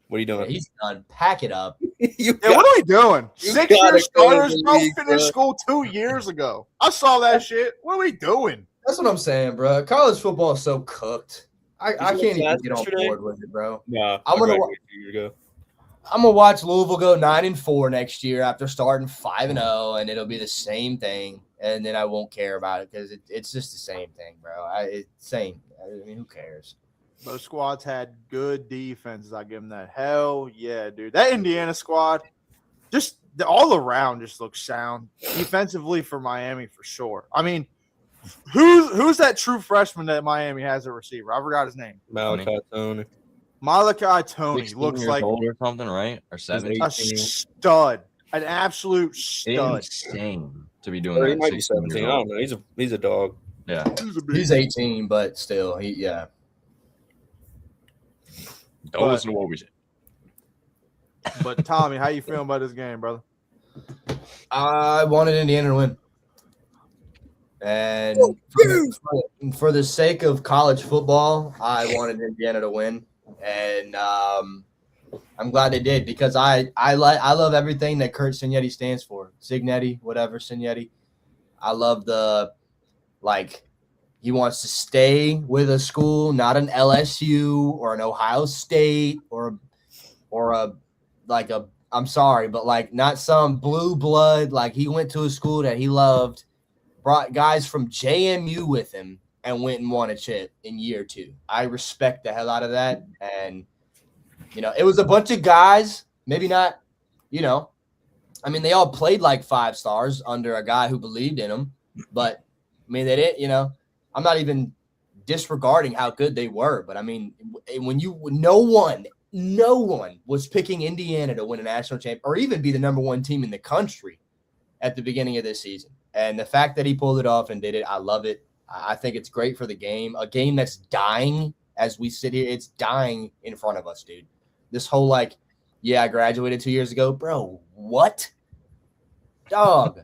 What are you Yeah, doing? he's done. Pack it up. You Yeah, what are we doing? You 6 gotta year go to starters, the bro. league, Finished bro. school 2 years ago. I saw that shit. What are we doing? That's what I'm saying, bro. College football is so cooked. I you can't in even class get on yesterday? board with it, bro. Nah, I'm I gonna graduated 2 years ago. I'm gonna watch Louisville go 9-4 next year after starting 5-0, and it'll be the same thing. And then I won't care about it because it's just the same thing, bro. It's same. I mean, who cares? Those squads had good defenses. I give them that. Hell yeah, dude. That Indiana squad, just all around, just looks sound defensively for Miami for sure. I mean, who's that true freshman that Miami has a receiver? I forgot his name. Malachi Tony. Malachi Tony 16 looks years like old or something, right? Or 17. a stud, an absolute stud. Insane to be doing Or that. he at might be 16 years 17. I old. don't know. He's a dog. Yeah. He's 18, but still, yeah. Don't listen to what we say. But Tommy, how you feeling about this game, brother? I wanted Indiana to win. And for the sake of college football, I wanted Indiana to win. And I'm glad they did because I love everything that Kurt Signetti stands for. Signetti, whatever, Signetti. I love he wants to stay with a school, not an LSU or an Ohio State or I'm sorry, but not some blue blood. Like he went to a school that he loved, brought guys from JMU with him, and went and won a chip in year 2. I respect the hell out of that. And, it was a bunch of guys, maybe not, I mean, they all played like 5 stars under a guy who believed in them. But, I mean, they didn't, I'm not even disregarding how good they were. But, I mean, when no one was picking Indiana to win a national championship or even be the number 1 team in the country at the beginning of this season. And the fact that he pulled it off and did it, I love it. I think it's great for the game. A game that's dying as we sit here. It's dying in front of us, dude. This whole I graduated 2 years ago. Bro, what? Dog.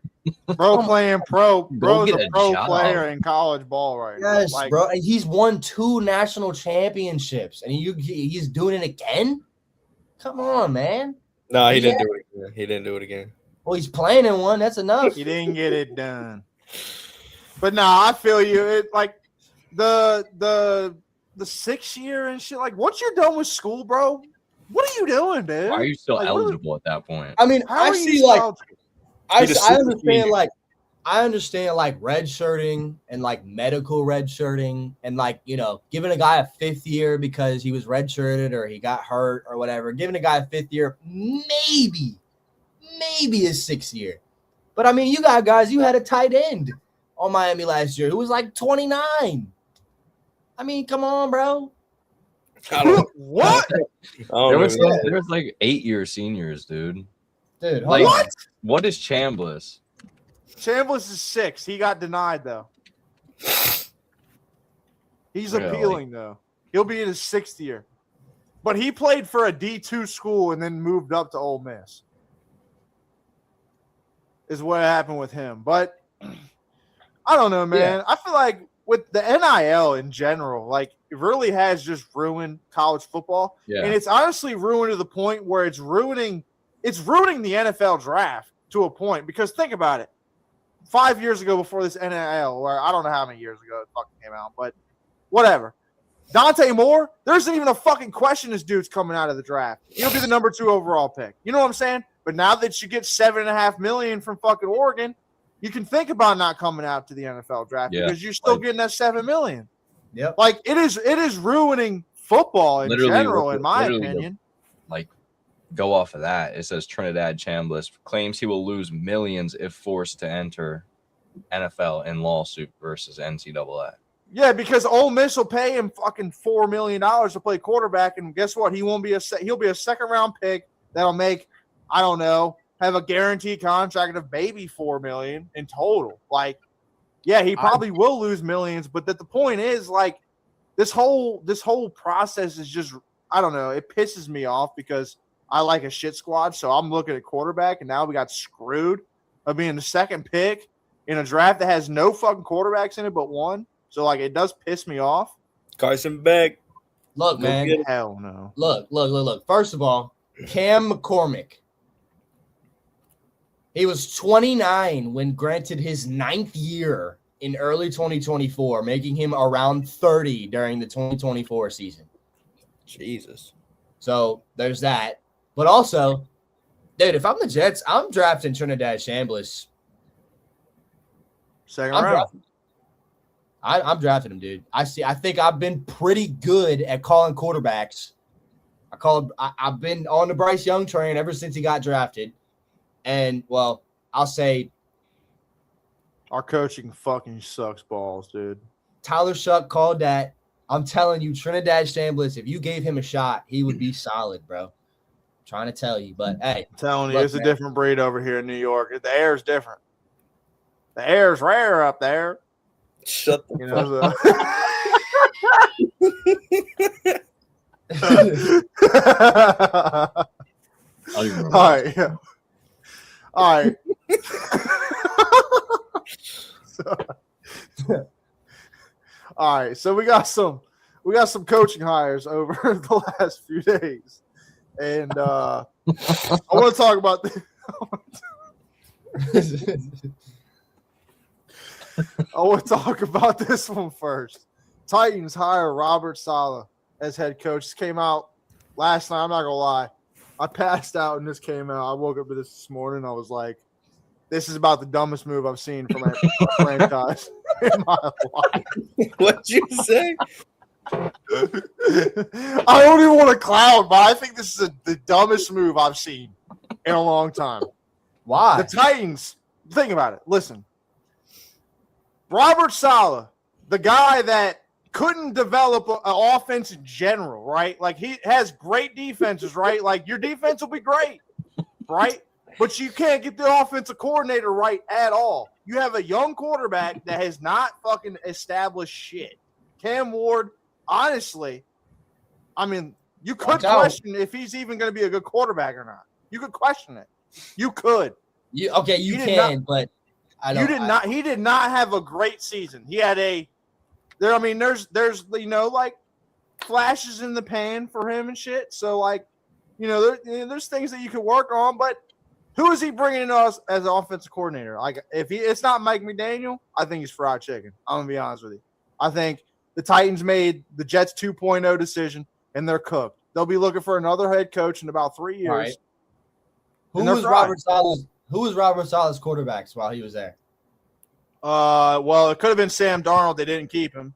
Bro playing pro. Bro's get a a pro job. player in college ball right now. Yes, bro. And he's won 2 national championships. And he's doing it again? Come on, man. No, he didn't do it again. He didn't do it again. Well, he's playing in one. That's enough. He didn't get it done. But no, I feel you. It the 6th year and shit. Once you're done with school, bro, what are you doing, dude? Why are you still eligible at that point? I mean, How I are see you eligible? I understand red shirting and medical red shirting and giving a guy a 5th year because he was red shirted or he got hurt or whatever. Giving a guy a 5th year, maybe his 6th year. But I mean, you got guys, you had a tight end on Miami last year who was 29. I mean, come on, bro. What? There was 8-year seniors, dude. Dude, What is Chambliss? Chambliss is 6. He got denied though. He's Really? appealing though. He'll be in his 6th year. But he played for a D2 school and then moved up to Ole Miss. Is what happened with him. But I don't know, man. Yeah. I feel like with the NIL in general, it really has just ruined college football. Yeah. And it's honestly ruined to the point where it's ruining the NFL draft to a point. Because think about it. 5 years ago before this NIL, or I don't know how many years ago it fucking came out, but whatever. Dante Moore, there isn't even a fucking question this dude's coming out of the draft. He'll be the number 2 overall pick. You know what I'm saying? But now that you get $7.5 million from fucking Oregon, you can think about not coming out to the NFL draft because you're still getting that $7 million. Yep. It is ruining football in general, in my opinion. Go off of that. It says Trinidad Chambliss claims he will lose millions if forced to enter NFL in lawsuit versus NCAA. Yeah, because Ole Miss will pay him fucking $4 million to play quarterback, and guess what? He'll be a 2nd round pick that'll make, I don't know, have a guaranteed contract of maybe $4 million in total. He probably will lose millions, but the point is, this whole process is just, I don't know, it pisses me off because I like a shit squad, so I'm looking at quarterback, and now we got screwed of being the 2nd pick in a draft that has no fucking quarterbacks in it but one. So, it does piss me off. Carson Beck. Look, man. Hell no. Look. First of all, Cam McCormick. He was 29 when granted his 9th year in early 2024, making him around 30 during the 2024 season. Jesus. So there's that. But also, dude, if I'm the Jets, I'm drafting Trinidad Chambliss. Second round. I'm drafting him, dude. I think I've been pretty good at calling quarterbacks. I've been on the Bryce Young train ever since he got drafted. And, well, I'll say our coaching fucking sucks balls, dude. Tyler Shuck called that. I'm telling you, Trinidad Chambliss, if you gave him a shot, he would be solid, bro. I'm trying to tell you. But, hey. I'm telling you, it's a different breed over here in New York. The air is different. The air is rare up there. Shut the All right. Yeah. All right. All right. So we got some coaching hires over the last few days. And I want to talk about I want to talk about this one first. Titans hire Robert Saleh as head coach. This came out last night. I'm not going to lie. I passed out and this came out. I woke up to this morning. I was like, this is about the dumbest move I've seen from a franchise in my life. What'd you say? I don't even want to clown, but I think this is the dumbest move I've seen in a long time. Why? The Titans, think about it. Listen. Robert Saleh, the guy that couldn't develop an offense in general, right? Like, he has great defenses, right? Like, your defense will be great, right? But you can't get the offensive coordinator right at all. You have a young quarterback that has not fucking established shit. Cam Ward, honestly, I mean, you could question if he's even going to be a good quarterback or not. You could question it. You could. You can, but I don't. He did not have a great season. He had there's like flashes in the pan for him and shit. So like, there's things that you could work on, but who is he bringing in us as an offensive coordinator? Like, if it's not Mike McDaniel, I think he's fried chicken. I'm gonna be honest with you. I think the Titans made the Jets 2.0 decision and they're cooked. They'll be looking for another head coach in about 3 years. Right. Who was Robert Saleh's quarterbacks while he was there? Well, it could have been Sam Darnold. They didn't keep him.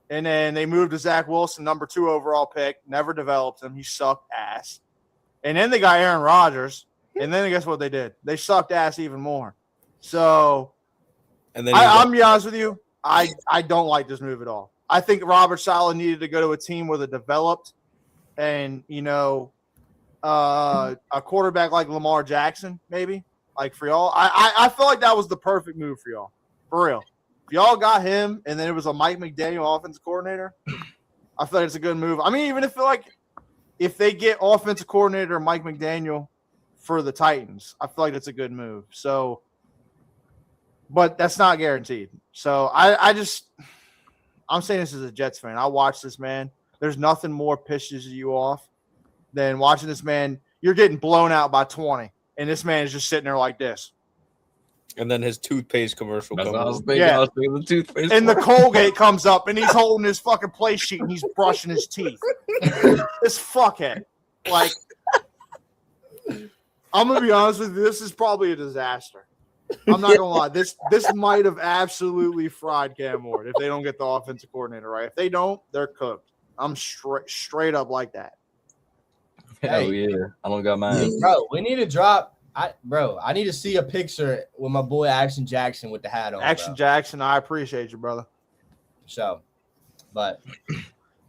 And then they moved to Zach Wilson, number 2 overall pick. Never developed him. He sucked ass. And then they got Aaron Rodgers. And then guess what they did? They sucked ass even more. So, and then I'm be honest with you, I don't like this move at all. I think Robert Saleh needed to go to a team with a developed and, a quarterback like Lamar Jackson, maybe, like for y'all. I feel like that was the perfect move for y'all. For real. If y'all got him and then it was a Mike McDaniel offensive coordinator, I feel like it's a good move. I mean, even if they get offensive coordinator Mike McDaniel for the Titans, I feel like that's a good move. So, but that's not guaranteed. So I'm saying this as a Jets fan. I watch this man. There's nothing more pisses you off than watching this man. You're getting blown out by 20, and this man is just sitting there like this. And then his toothpaste commercial comes I was thinking the toothpaste. And the Colgate comes up, and he's holding his fucking play sheet, and he's brushing his teeth. This fuckhead. Like, I'm going to be honest with you. This is probably a disaster. I'm not going to lie. This might have absolutely fried Cam Ward if they don't get the offensive coordinator right. If they don't, they're cooked. I'm straight up like that. Hell yeah. I don't got mine. Bro, we need to drop. I need to see a picture with my boy Action Jackson with the hat on. Action Jackson, I appreciate you, brother. So, but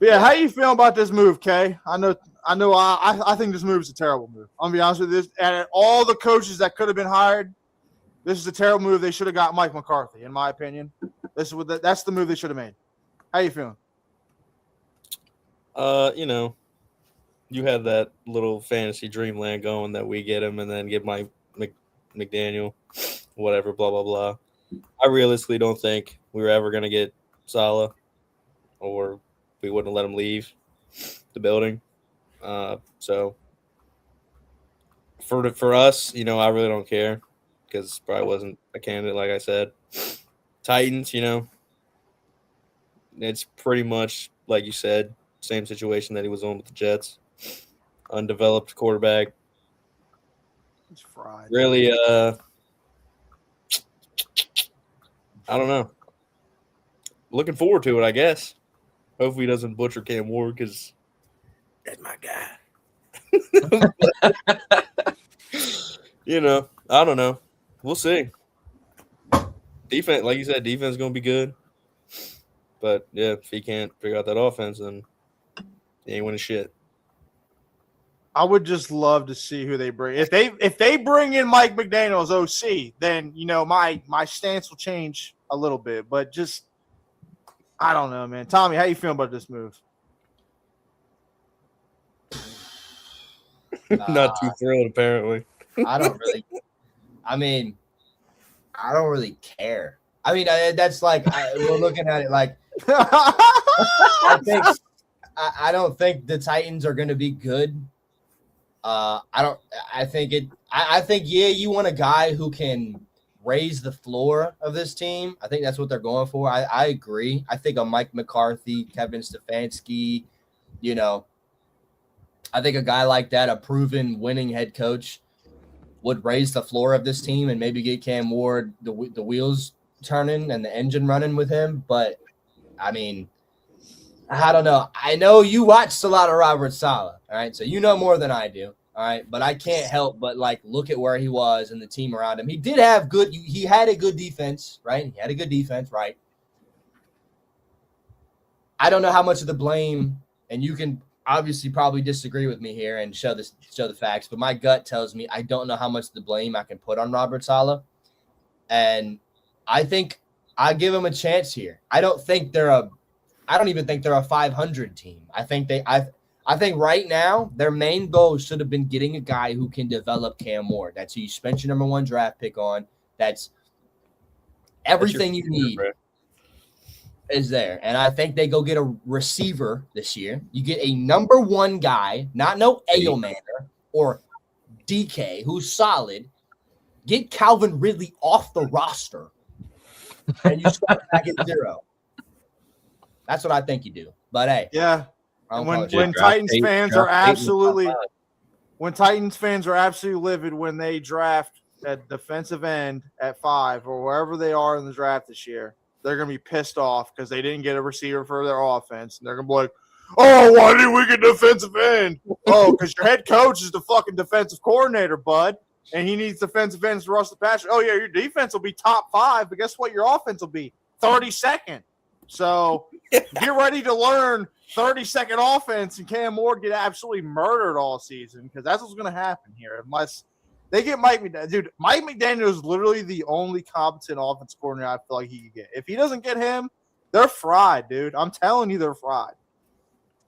yeah, how you feeling about this move, Kay? I know. I think this move is a terrible move. I'm gonna be honest with you. And all the coaches that could have been hired, this is a terrible move. They should have got Mike McCarthy, in my opinion. That's the move they should have made. How you feeling? You had that little fantasy dreamland going that we get him and then get Mike McDaniel, whatever, blah, blah, blah. I realistically don't think we were ever going to get Saleh or we wouldn't let him leave. the building. So for us, I really don't care because probably wasn't a candidate, like I said. Titans, it's pretty much like you said, same situation that he was on with the Jets. Undeveloped quarterback. He's fried. Really, I don't know. Looking forward to it, I guess. Hopefully he doesn't butcher Cam Ward because that's my guy. I don't know. We'll see. Defense, like you said, defense is going to be good. But, yeah, if he can't figure out that offense, then he ain't winning shit. I would just love to see who they bring. If they bring in Mike McDaniel as OC, then my stance will change a little bit. But just I don't know, man. Tommy, how you feeling about this move? Not too thrilled, apparently. I don't really care. I mean, that's like we're looking at it like I don't think the Titans are going to be good. I think you want a guy who can raise the floor of this team. I think that's what they're going for. I agree. I think a Mike McCarthy, Kevin Stefanski, I think a guy like that, a proven winning head coach, would raise the floor of this team and maybe get Cam Ward the wheels turning and the engine running with him. But, I mean, I don't know. I know you watched a lot of Robert Saleh, all right? So you know more than I do, all right? But I can't help but, look at where he was and the team around him. He did have he had a good defense, right? He had a good defense, right? I don't know how much of the blame, and you can obviously probably disagree with me here and show the facts, but my gut tells me I don't know how much of the blame I can put on Robert Saleh. And I think I give him a chance here. I don't even think they're a 500 team. I think right now their main goal should have been getting a guy who can develop Cam Ward. That's who you spent your number 1 draft pick on. That's everything you need is there. And I think they go get a receiver this year. You get a number 1 guy, not no Ailmander or DK, who's solid. Get Calvin Ridley off the roster, and you start back at 0. That's what I think you do. But hey, yeah. When Titans fans are absolutely livid when they draft at defensive end at 5 or wherever they are in the draft this year, they're going to be pissed off because they didn't get a receiver for their offense. And they're going to be like, oh, why didn't we get defensive end? Oh, because your head coach is the fucking defensive coordinator, bud. And he needs defensive ends to rush the passer. Oh, yeah, your defense will be top 5, but guess what? Your offense will be 32nd. So get ready to learn 30-second offense and Cam Ward get absolutely murdered all season because that's what's going to happen here unless they get Mike McDaniel. Dude, Mike McDaniel is literally the only competent offense coordinator I feel like he could get. If he doesn't get him, they're fried, dude. I'm telling you, they're fried.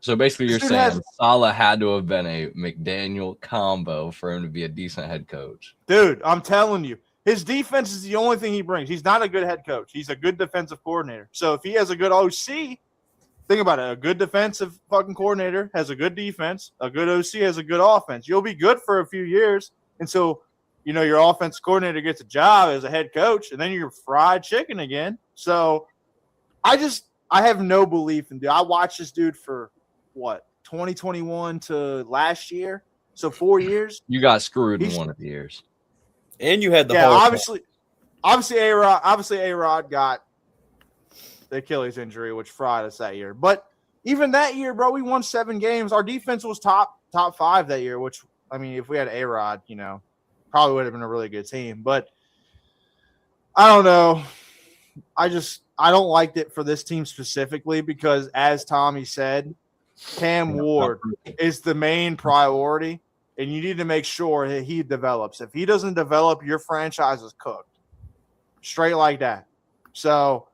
So basically you're saying Saleh had to have been a McDaniel combo for him to be a decent head coach. Dude, I'm telling you. His defense is the only thing he brings. He's not a good head coach. He's a good defensive coordinator. So if he has a good OC, think about it. A good defensive fucking coordinator has a good defense. A good OC has a good offense. You'll be good for a few years. And so, your offensive coordinator gets a job as a head coach, and then you're fried chicken again. So I have no belief in dude. I watched this dude for 2021 to last year. So 4 years. You got screwed in one of the years. And you had the obviously A-Rod got the Achilles injury, which fried us that year. But even that year, bro, we won 7 games. Our defense was top 5 that year, which, I mean, if we had A-Rod, probably would have been a really good team. But I don't know. I don't like it for this team specifically because, as Tommy said, Cam Ward is the main priority. And you need to make sure that he develops. If he doesn't develop, your franchise is cooked. Straight like that. So,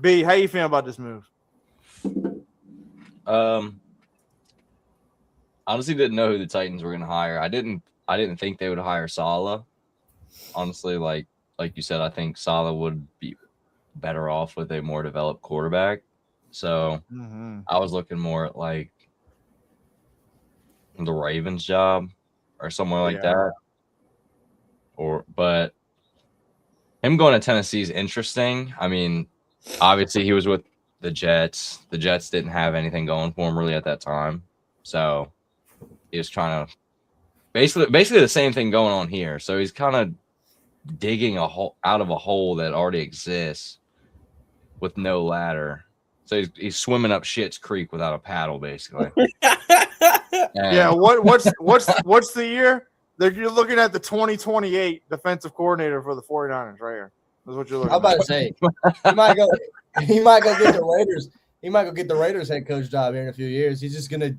B, how you feeling about this move? Honestly, didn't know who the Titans were going to hire. I didn't think they would hire Saleh. Honestly, like you said, I think Saleh would be better off with a more developed quarterback. So I was looking more at the Ravens job or somewhere like Yeah. that. But him going to Tennessee is interesting. I mean, obviously he was with the Jets. The Jets didn't have anything going for him really at that time, so he was trying to basically the same thing going on here. So he's kind of digging a hole out of a hole that already exists with no ladder. So he's swimming up Shit's Creek without a paddle, basically. Yeah, what's the year? You're looking at the 2028 defensive coordinator for the 49ers right here. That's what you're looking I'm about to say he might go get the Raiders. He might go get the Raiders head coach job here in a few years. He's just gonna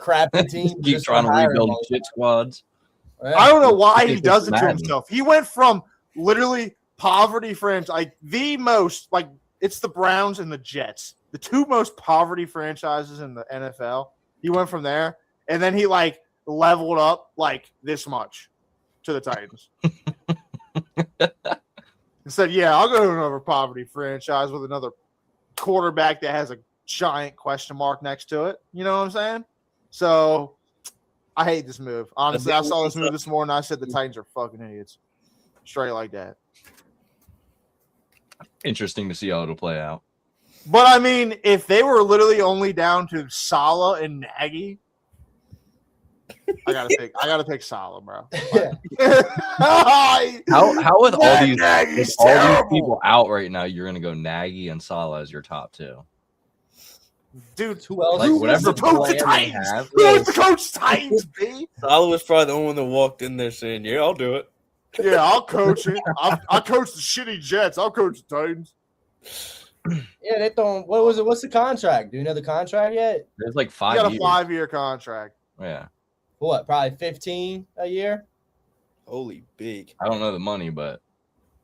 crap the team. Keep just trying to hire rebuild him. shit squads. Yeah. I don't know why he It's does it to Madden. himself. He went from literally poverty franchise, like the most, like it's the Browns and the Jets, the two most poverty franchises in the NFL. He went from there, and then he like leveled up like this much to the Titans. And said, "Yeah, I'll go to another poverty franchise with another quarterback that has a giant question mark next to it." You know what I'm saying? So I hate this move. Honestly, I saw this move this morning. I said the Titans are fucking idiots. Straight like that. Interesting to see how it'll play out. But I mean, if they were literally only down to Saleh and Nagy, I gotta pick Saleh, bro. How with all these Nagy's all these terrible. people out right now, you're gonna go Nagy and Saleh as your top two. Dude, Who else? Like, who whatever wants to coach the plan they Titans? have. Who wants to coach the Titans, B? Salah was probably the only one that walked in there saying, "Yeah, I'll do it." Yeah, I'll coach it. I'll coach the shitty Jets. I'll coach the Titans. Yeah, they throwing. What was it? What's the contract? Do you know the contract yet? There's like He 5 got a years. 5-year contract. Yeah, What? Probably 15 a year. Holy big. I don't know the money, but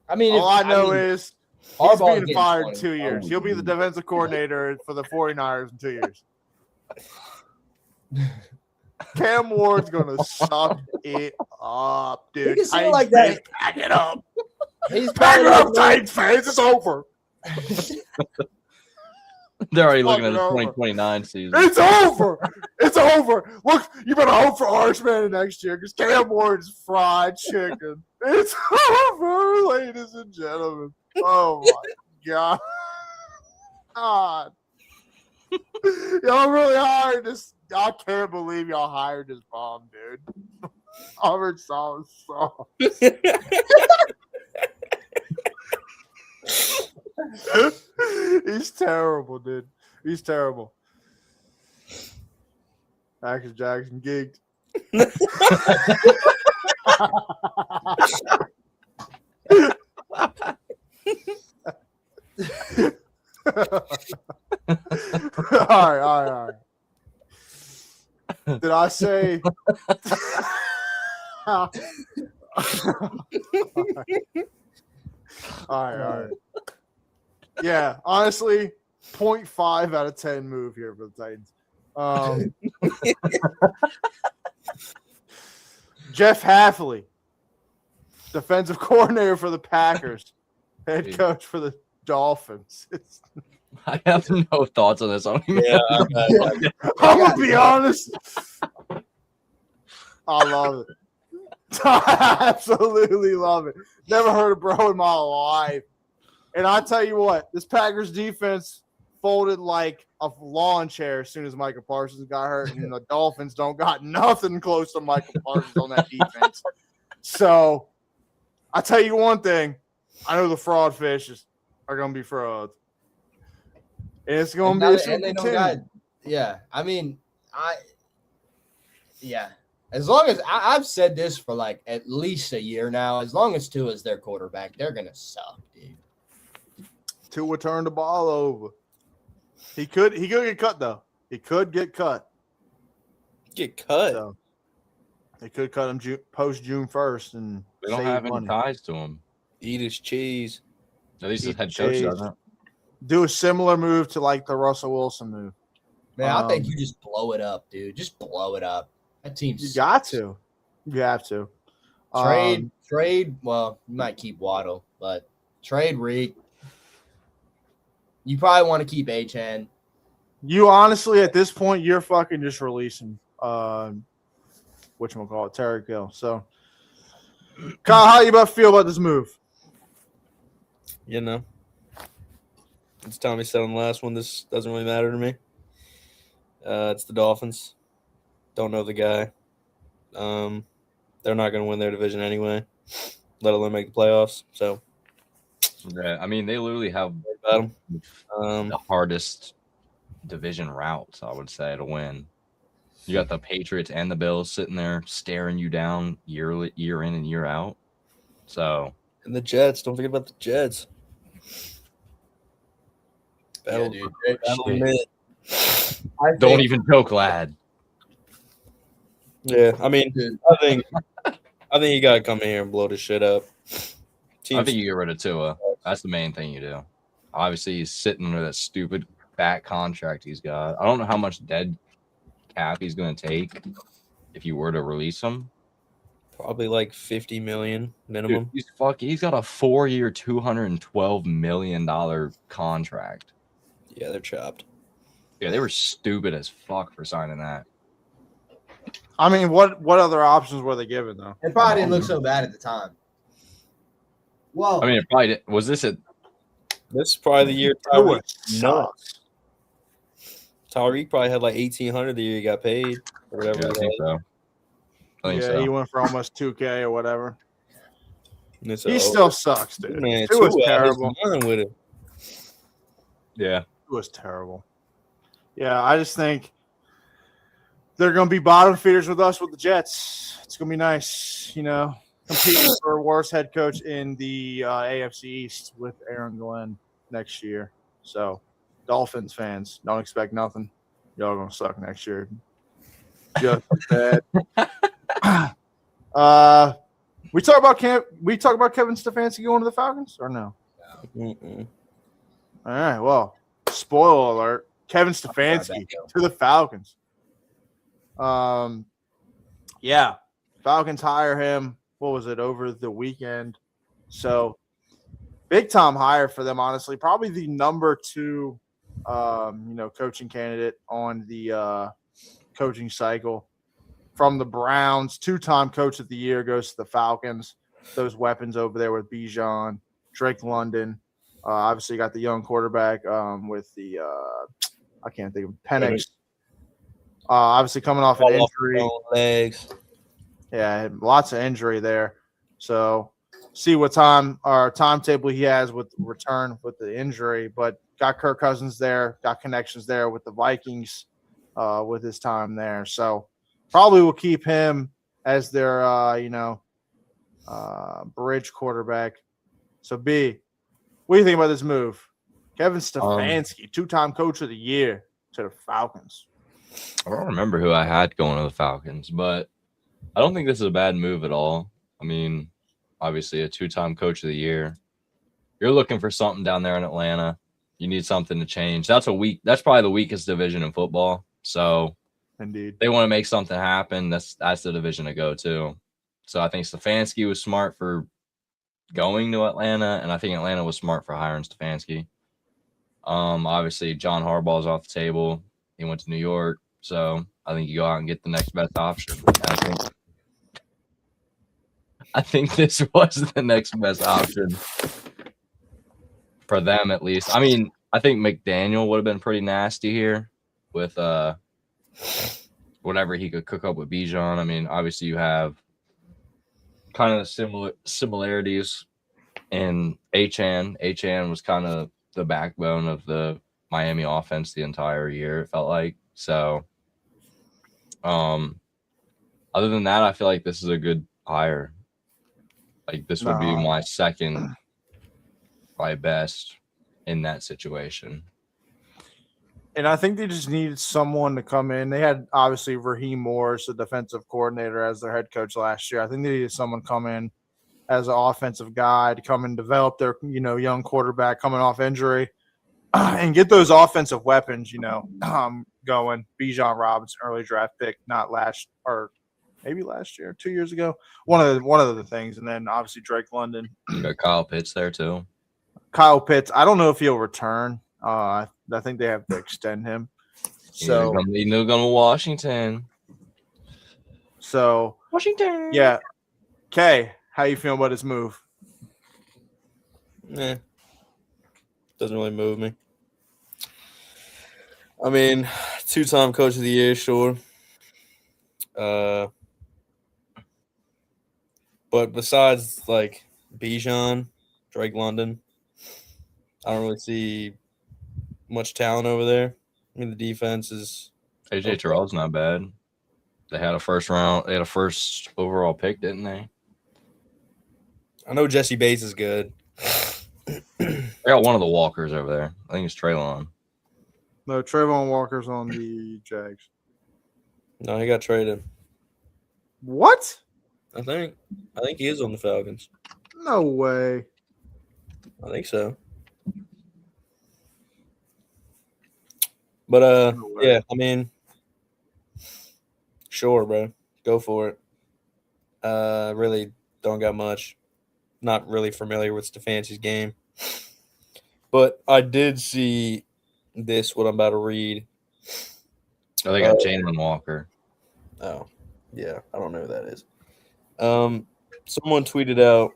I mean, All I know is he's Harbaugh's being getting fired 20. 2 years. He'll be the defensive coordinator for the 49ers in 2 years. Cam Ward's gonna suck it up, dude. You can say it Titans like that. fans, pack it up. He's Pack it probably up, like, Titans fans. It's over. they're already looking at the Fucking over. 2029 season. It's over. It's over. Look, you better hope for Archman next year because Cam Ward's fried chicken. It's over, ladies and gentlemen. Oh my god. God. Y'all really hired this. I can't believe y'all hired this bomb, dude. Auburn Saul is soft. He's terrible, dude. He's terrible. Action Jackson gigged. All right. Did I say? All right. Yeah, honestly, 0.5 out of 10 move here for the Titans. Jeff Hafley, defensive coordinator for the Packers, head coach for the Dolphins. I have no thoughts on this. I don't even Yeah, I'm gonna be honest. I love it. I absolutely love it. Never heard a bro in my life. And I tell you what, this Packers defense folded like a lawn chair as soon as Micah Parsons got hurt, and the Dolphins don't got nothing close to Micah Parsons on that defense. So I tell you one thing, I know the fraud fishes are gonna be frauds. And it's gonna be and they don't got. Yeah, I mean, yeah. As long as I've said this for like at least a year now, as long as Tua is their quarterback, they're gonna suck, dude. Tua turned the ball over. He could get cut though. He could get cut. get cut. So they could cut him post June 1st, and They don't save have any money. ties to him. Eat his cheese. At least his Eat head coach cheese. doesn't. Do a similar move to like the Russell Wilson move. Man, I think you just blow it up, dude. Just blow it up. That team's You got to. You have to. Trade. Well, you might keep Waddle, but trade Reek. You probably want to keep Achane. You honestly, at this point, you're fucking just releasing whatchamacallit, Tyreek Hill. So, Kyle, how you about feel about this move? You know, it's Tommy said on the last one. This doesn't really matter to me. It's the Dolphins. Don't know the guy. They're not going to win their division anyway, let alone make the playoffs. So, Yeah, I mean, they literally have about them. the hardest division routes, I would say, to win. You got the Patriots and the Bills sitting there staring you down year in and year out. So, and the Jets. Don't forget about the Jets. Yeah, dude. don't even joke, lad. Yeah, I mean, I think you got to come in here and blow this shit up. I think you get rid of Tua. That's the main thing you do. Obviously, he's sitting under that stupid fat contract he's got. I don't know how much dead cap he's going to take if you were to release him. Probably like $50 million minimum. Dude, he's got a 4-year, $212 million contract. Yeah, they're chopped. Yeah, they were stupid as fuck for signing that. I mean, what other options were they given though? It probably didn't look so bad at the time. Well, I mean, it probably was this it. This is probably the year Tyreek nuts. Tyreek probably had like 1,800 the year he got paid or whatever. Yeah, I think so. Yeah, he went for almost 2K or whatever. He still sucks, dude. Man, it was terrible. With it. Yeah, it was terrible. Yeah, I just think they're going to be bottom feeders with us with the Jets. It's going to be nice, competing for worst head coach in the AFC East with Aaron Glenn next year. So, Dolphins fans, don't expect nothing. Y'all going to suck next year. Just bad. We talk about Kevin Stefanski going to the Falcons or no? Mm-mm. All right. Well, spoiler alert: Kevin Stefanski to the Falcons. Yeah, Falcons hire him. What was it over the weekend? So big time hire for them. Honestly, probably the number 2, coaching candidate on the coaching cycle. From the Browns, 2-time coach of the year goes to the Falcons. Those weapons over there with Bijan, Drake London. Obviously, got the young quarterback with the I can't think of Penix. Obviously, coming off an injury. Legs. Yeah, lots of injury there. So, see what timetable he has with return with the injury. But got Kirk Cousins there, got connections there with the Vikings with his time there. So, probably will keep him as their, bridge quarterback. So, B, what do you think about this move? Kevin Stefanski, 2-time coach of the year to the Falcons. I don't remember who I had going to the Falcons, but I don't think this is a bad move at all. I mean, obviously a 2-time coach of the year. You're looking for something down there in Atlanta. You need something to change. That's probably the weakest division in football. So indeed, they want to make something happen. That's the division to go to. So I think Stefanski was smart for going to Atlanta, and I think Atlanta was smart for hiring Stefanski. Obviously John Harbaugh's off the table. He went to New York, so I think you go out and get the next best option. I think this was the next best option for them, at least. I mean, I think McDaniel would have been pretty nasty here with whatever he could cook up with Bijan. I mean, obviously you have kind of the similarities in Achane. Achane was kind of the backbone of the Miami offense the entire year, it felt like. So, other than that, I feel like this is a good hire. Like, this would be my second, probably best in that situation. And I think they just needed someone to come in. They had, obviously, Raheem Morris, the defensive coordinator, as their head coach last year. I think they needed someone come in as an offensive guy to come and develop their, young quarterback coming off injury and get those offensive weapons, going. Bijan Robinson, early draft pick, not last or maybe last year, 2 years ago. One of the things, and then obviously Drake London. You got Kyle Pitts there too. Kyle Pitts. I don't know if he'll return. I think they have to extend him. So he's going to Washington. So Washington. yeah, Kay, how you feeling about this move? Doesn't really move me. I mean, 2-time coach of the year, sure. But besides like Bijan, Drake London, I don't really see much talent over there. I mean, the defense is AJ Terrell's not bad. They had a first overall pick, didn't they? I know Jesse Bates is good. They got one of the Walkers over there. I think it's Traylon. No, Trayvon Walker's on the Jags. No, he got traded. What? I think he is on the Falcons. No way. I think so. But No way. yeah, I mean, sure, bro, go for it. Really don't got much. Not really familiar with Stefanski's game, but I did see this. What I'm about to read. Oh, they got Jalen Walker. Oh, yeah, I don't know who that is. Someone tweeted out.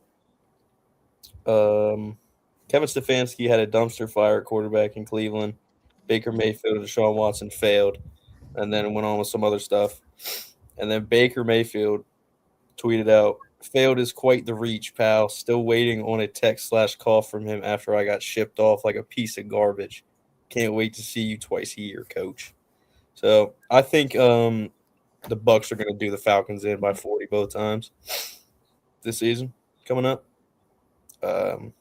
Kevin Stefanski had a dumpster fire at quarterback in Cleveland. Baker Mayfield and Deshaun Watson failed, and then went on with some other stuff. And then Baker Mayfield tweeted out, "Failed is quite the reach, pal. Still waiting on a text/call from him after I got shipped off like a piece of garbage. Can't wait to see you twice a year, coach." So I think the Bucs are going to do the Falcons in by 40 both times this season coming up. What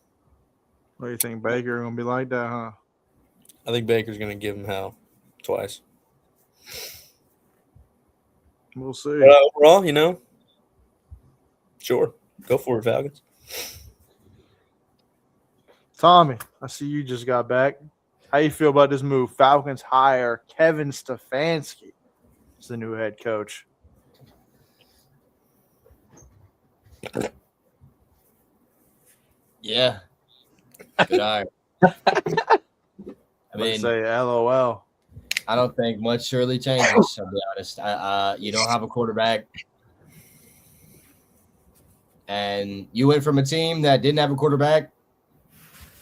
do you think, Baker gonna be like that, huh? I think Baker's going to give him hell twice. We'll see. But overall, sure, go for it, Falcons. Tommy, I see you just got back. How you feel about this move? Falcons hire Kevin Stefanski as the new head coach. Yeah. Good eye. I mean, Say LOL. I don't think much really changes, to be honest. You don't have a quarterback. And you went from a team that didn't have a quarterback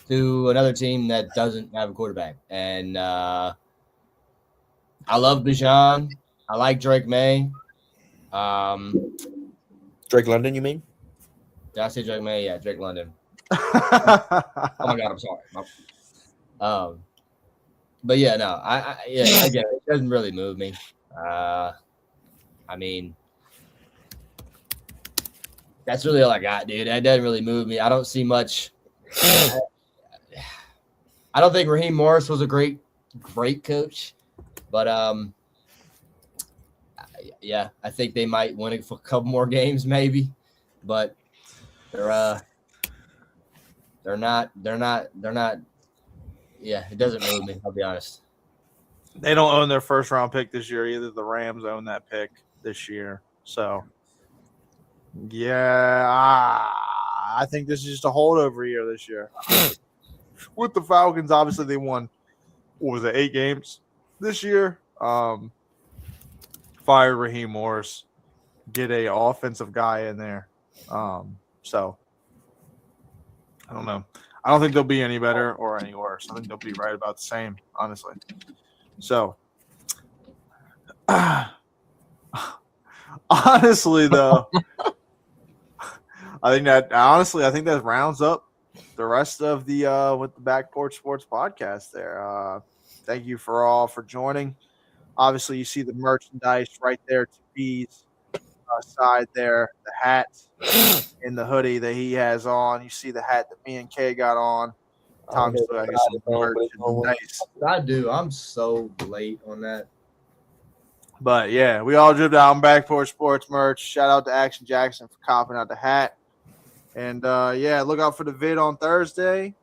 to another team that doesn't have a quarterback. And I love Bijan. I like Drake May. Drake London, you mean? Did I say Drake May? Yeah, Drake London. Oh my God, I'm sorry. But yeah, no, again, it doesn't really move me. I mean, that's really all I got, dude. That doesn't really move me. I don't see much. I don't think Raheem Morris was a great coach, but yeah, I think they might win it for a couple more games, maybe, but they're not. Yeah, it doesn't move me. I'll be honest. They don't own their first round pick this year either. The Rams own that pick this year. So, yeah, I think this is just a holdover year this year. With the Falcons, obviously they won, 8 games this year? Fire Raheem Morris, get a offensive guy in there. So, I don't know. I don't think they'll be any better or any worse. I think they'll be right about the same, honestly. So, honestly, though, I think that rounds up the rest of the with the Back Porch Sports podcast there. Thank you for joining. Obviously, you see the merchandise right there to B's side there, the hat and the hoodie that he has on. You see the hat that me and Kay got on. Tom's still got some merchandise. I do. I'm so late on that. But yeah, we all dripped out on Back Porch Sports merch. Shout out to Action Jackson for copping out the hat. And yeah, look out for the vid on Thursday.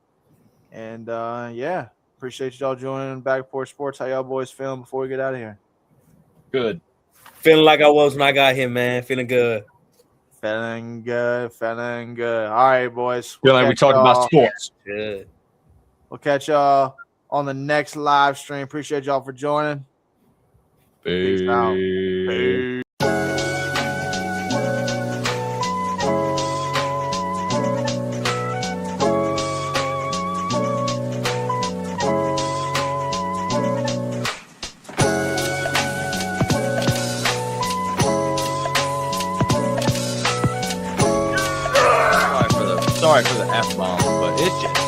And yeah, appreciate y'all joining Back Porch Sports. How y'all boys feeling before we get out of here? Good. Feeling like I was when I got here, man. Feeling good. Feeling good. All right, boys. Feel like we talked about sports. Good. We'll catch y'all on the next live stream. Appreciate y'all for joining. Peace out. Peace. sorry for the F bomb, but it's just.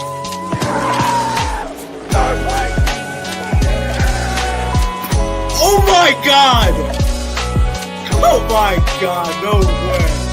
Oh my god! Oh my god! No way!